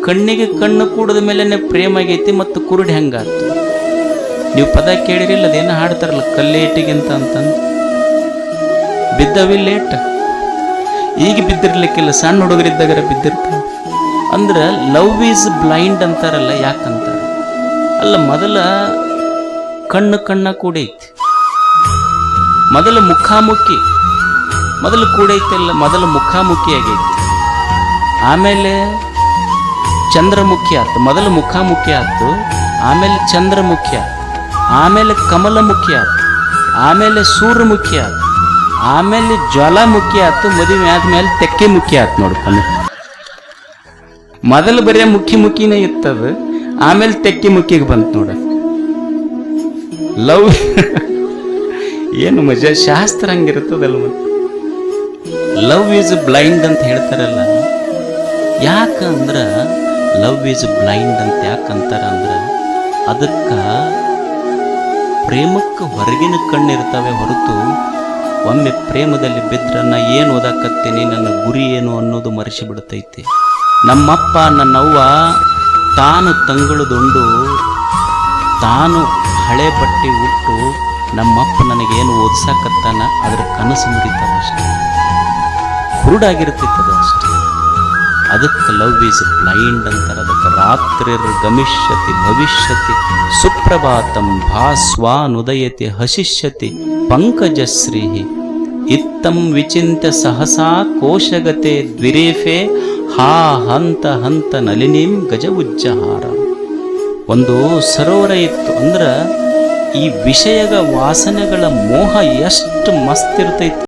Speaker 2: ಕಣ್ಣಿಗೆ ಕಣ್ಣು ಕೂಡದ ಮೇಲೆ ಪ್ರೇಮ ಆಗೈತಿ, ಮತ್ತು ಕುರುಡು ಹೆಂಗಾತು? ನೀವು ಪದ ಕೇಳಿರಿಲ್ಲ, ಅದೇನು ಹಾಡ್ತಾರಲ್ಲ, ಕಲ್ಲೇಟಿಗಿಂತ ಅಂತಂದು. ಬಿದ್ದವಿಲ್ಲೇಟ್ ಈಗ ಬಿದ್ದಿರ್ಲಿಕ್ಕಿಲ್ಲ, ಸಣ್ಣ ಹುಡುಗರಿದ್ದಾಗರ ಬಿದ್ದಿರ್ತಾರೆ. ಅಂದ್ರೆ ಲವ್ ಈಸ್ ಬ್ಲೈಂಡ್ ಅಂತಾರಲ್ಲ, ಯಾಕಂತಾರೆ? ಅಲ್ಲ, ಮೊದಲ ಕಣ್ಣ ಕೂಡೈತಿ, ಮೊದಲು ಮುಖಾಮುಖಿ, ಮೊದಲು ಕೂಡೈತಲ್ಲ, ಮೊದಲು ಮುಖಾಮುಖಿ ಆಗೈತಿ, ಆಮೇಲೆ ಚಂದ್ರಮುಖಿ ಆಯ್ತು. ಮೊದಲು ಮುಖಾಮುಖಿ ಆಯ್ತು, ಆಮೇಲೆ ಚಂದ್ರಮುಖಿ ಆಯ್ತು, ಆಮೇಲೆ ಕಮಲಮುಖಿ ಆಯ್ತು, ಆಮೇಲೆ ಸೂರ್ಯಮುಖಿ ಆಯ್ತು, ಆಮೇಲೆ ಜ್ವಾಲಾಮುಖಿ ಆಯ್ತು, ಮದುವೆ ಆದ್ಮೇಲೆ ತೆಕ್ಕೆ ಮುಖಿ ಆಯ್ತು. ನೋಡ್ಕೊಂಡು ಮೊದಲು ಬರೀ ಮುಖಿನೇ ಇತ್ತದ, ಆಮೇಲೆ ತೆಕ್ಕಿ ಮುಖಿಗೆ ಬಂತು ನೋಡ. ಲವ್ ಏನು ಮಜಾ, ಶಾಸ್ತ್ರ ಹಂಗಿರ್ತದಲ್ಲ. ಮತ್ತೆ ಲವ್ ಈಸ್ ಬ್ಲೈಂಡ್ ಅಂತ ಹೇಳ್ತಾರಲ್ಲ, ಯಾಕಂದ್ರ ಲವ್ ಈಸ್ ಬ್ಲೈಂಡ್ ಅಂತ ಯಾಕಂತಾರ ಅಂದ್ರ, ಅದಕ್ಕ ಪ್ರೇಮಕ್ಕೆ ಹೊರಗಿನ ಕಣ್ಣಿರ್ತವೆ ಹೊರತು, ಒಮ್ಮೆ ಪ್ರೇಮದಲ್ಲಿ ಬಿದ್ರೆ ನಾ ಏನು ಓದಾಕತ್ತೀನಿ, ನನ್ನ ಗುರಿ ಏನು ಅನ್ನೋದು ಮರೆಸಿ ಬಿಡ್ತೈತಿ. ನಮ್ಮಪ್ಪ ನನ್ನವ್ವ ತಾನು ತಂಗುಳದುಂಡು ತಾನು ಹಳೆ ಬಟ್ಟೆ ಉಟ್ಟು ನಮ್ಮಪ್ಪ ನನಗೇನು ಓದ್ಸಾಕತ್ತಾನ ಅದ್ರ ಕನಸು ಮುರಿತಾವ ಅಷ್ಟೆ, ಕುರುಡಾಗಿರ್ತೈತದು ಅಷ್ಟೆ. ಅದಕ್ಕೆ ಲವ್ ಈಸ್ ಬ್ಲೈಂಡ್ ಅಂತಾರೆ. ಅದಕ್ಕೆ ರಾತ್ರಿರ್ ಗಮಿಷ್ಯತಿ ಭವಿಷ್ಯತಿ ಸುಪ್ರಭಾತಂ ಭಾಸ್ವಾನುದಯತಿ ಹಸಿಷ್ಯತಿ ಪಂಕಜಶ್ರೀ ಇತ್ತಂ ವಿಚಿಂತ್ಯ ಸಹಸಾ ಕೋಶಗತೆ ದ್ವಿರೇಫೆ ಹಾ ಹಂತ ಹಂತ ನಲಿನೀಂ ಗಜ ಉಜ್ಜಹಾರ. ಒಂದು ಸರೋವರ ಇತ್ತು ಅಂದ್ರೆ ಈ ವಿಷಯದ ವಾಸನೆಗಳ ಮೋಹ ಎಷ್ಟು ಮಸ್ತ್ ಇರ್ತೈತಿ.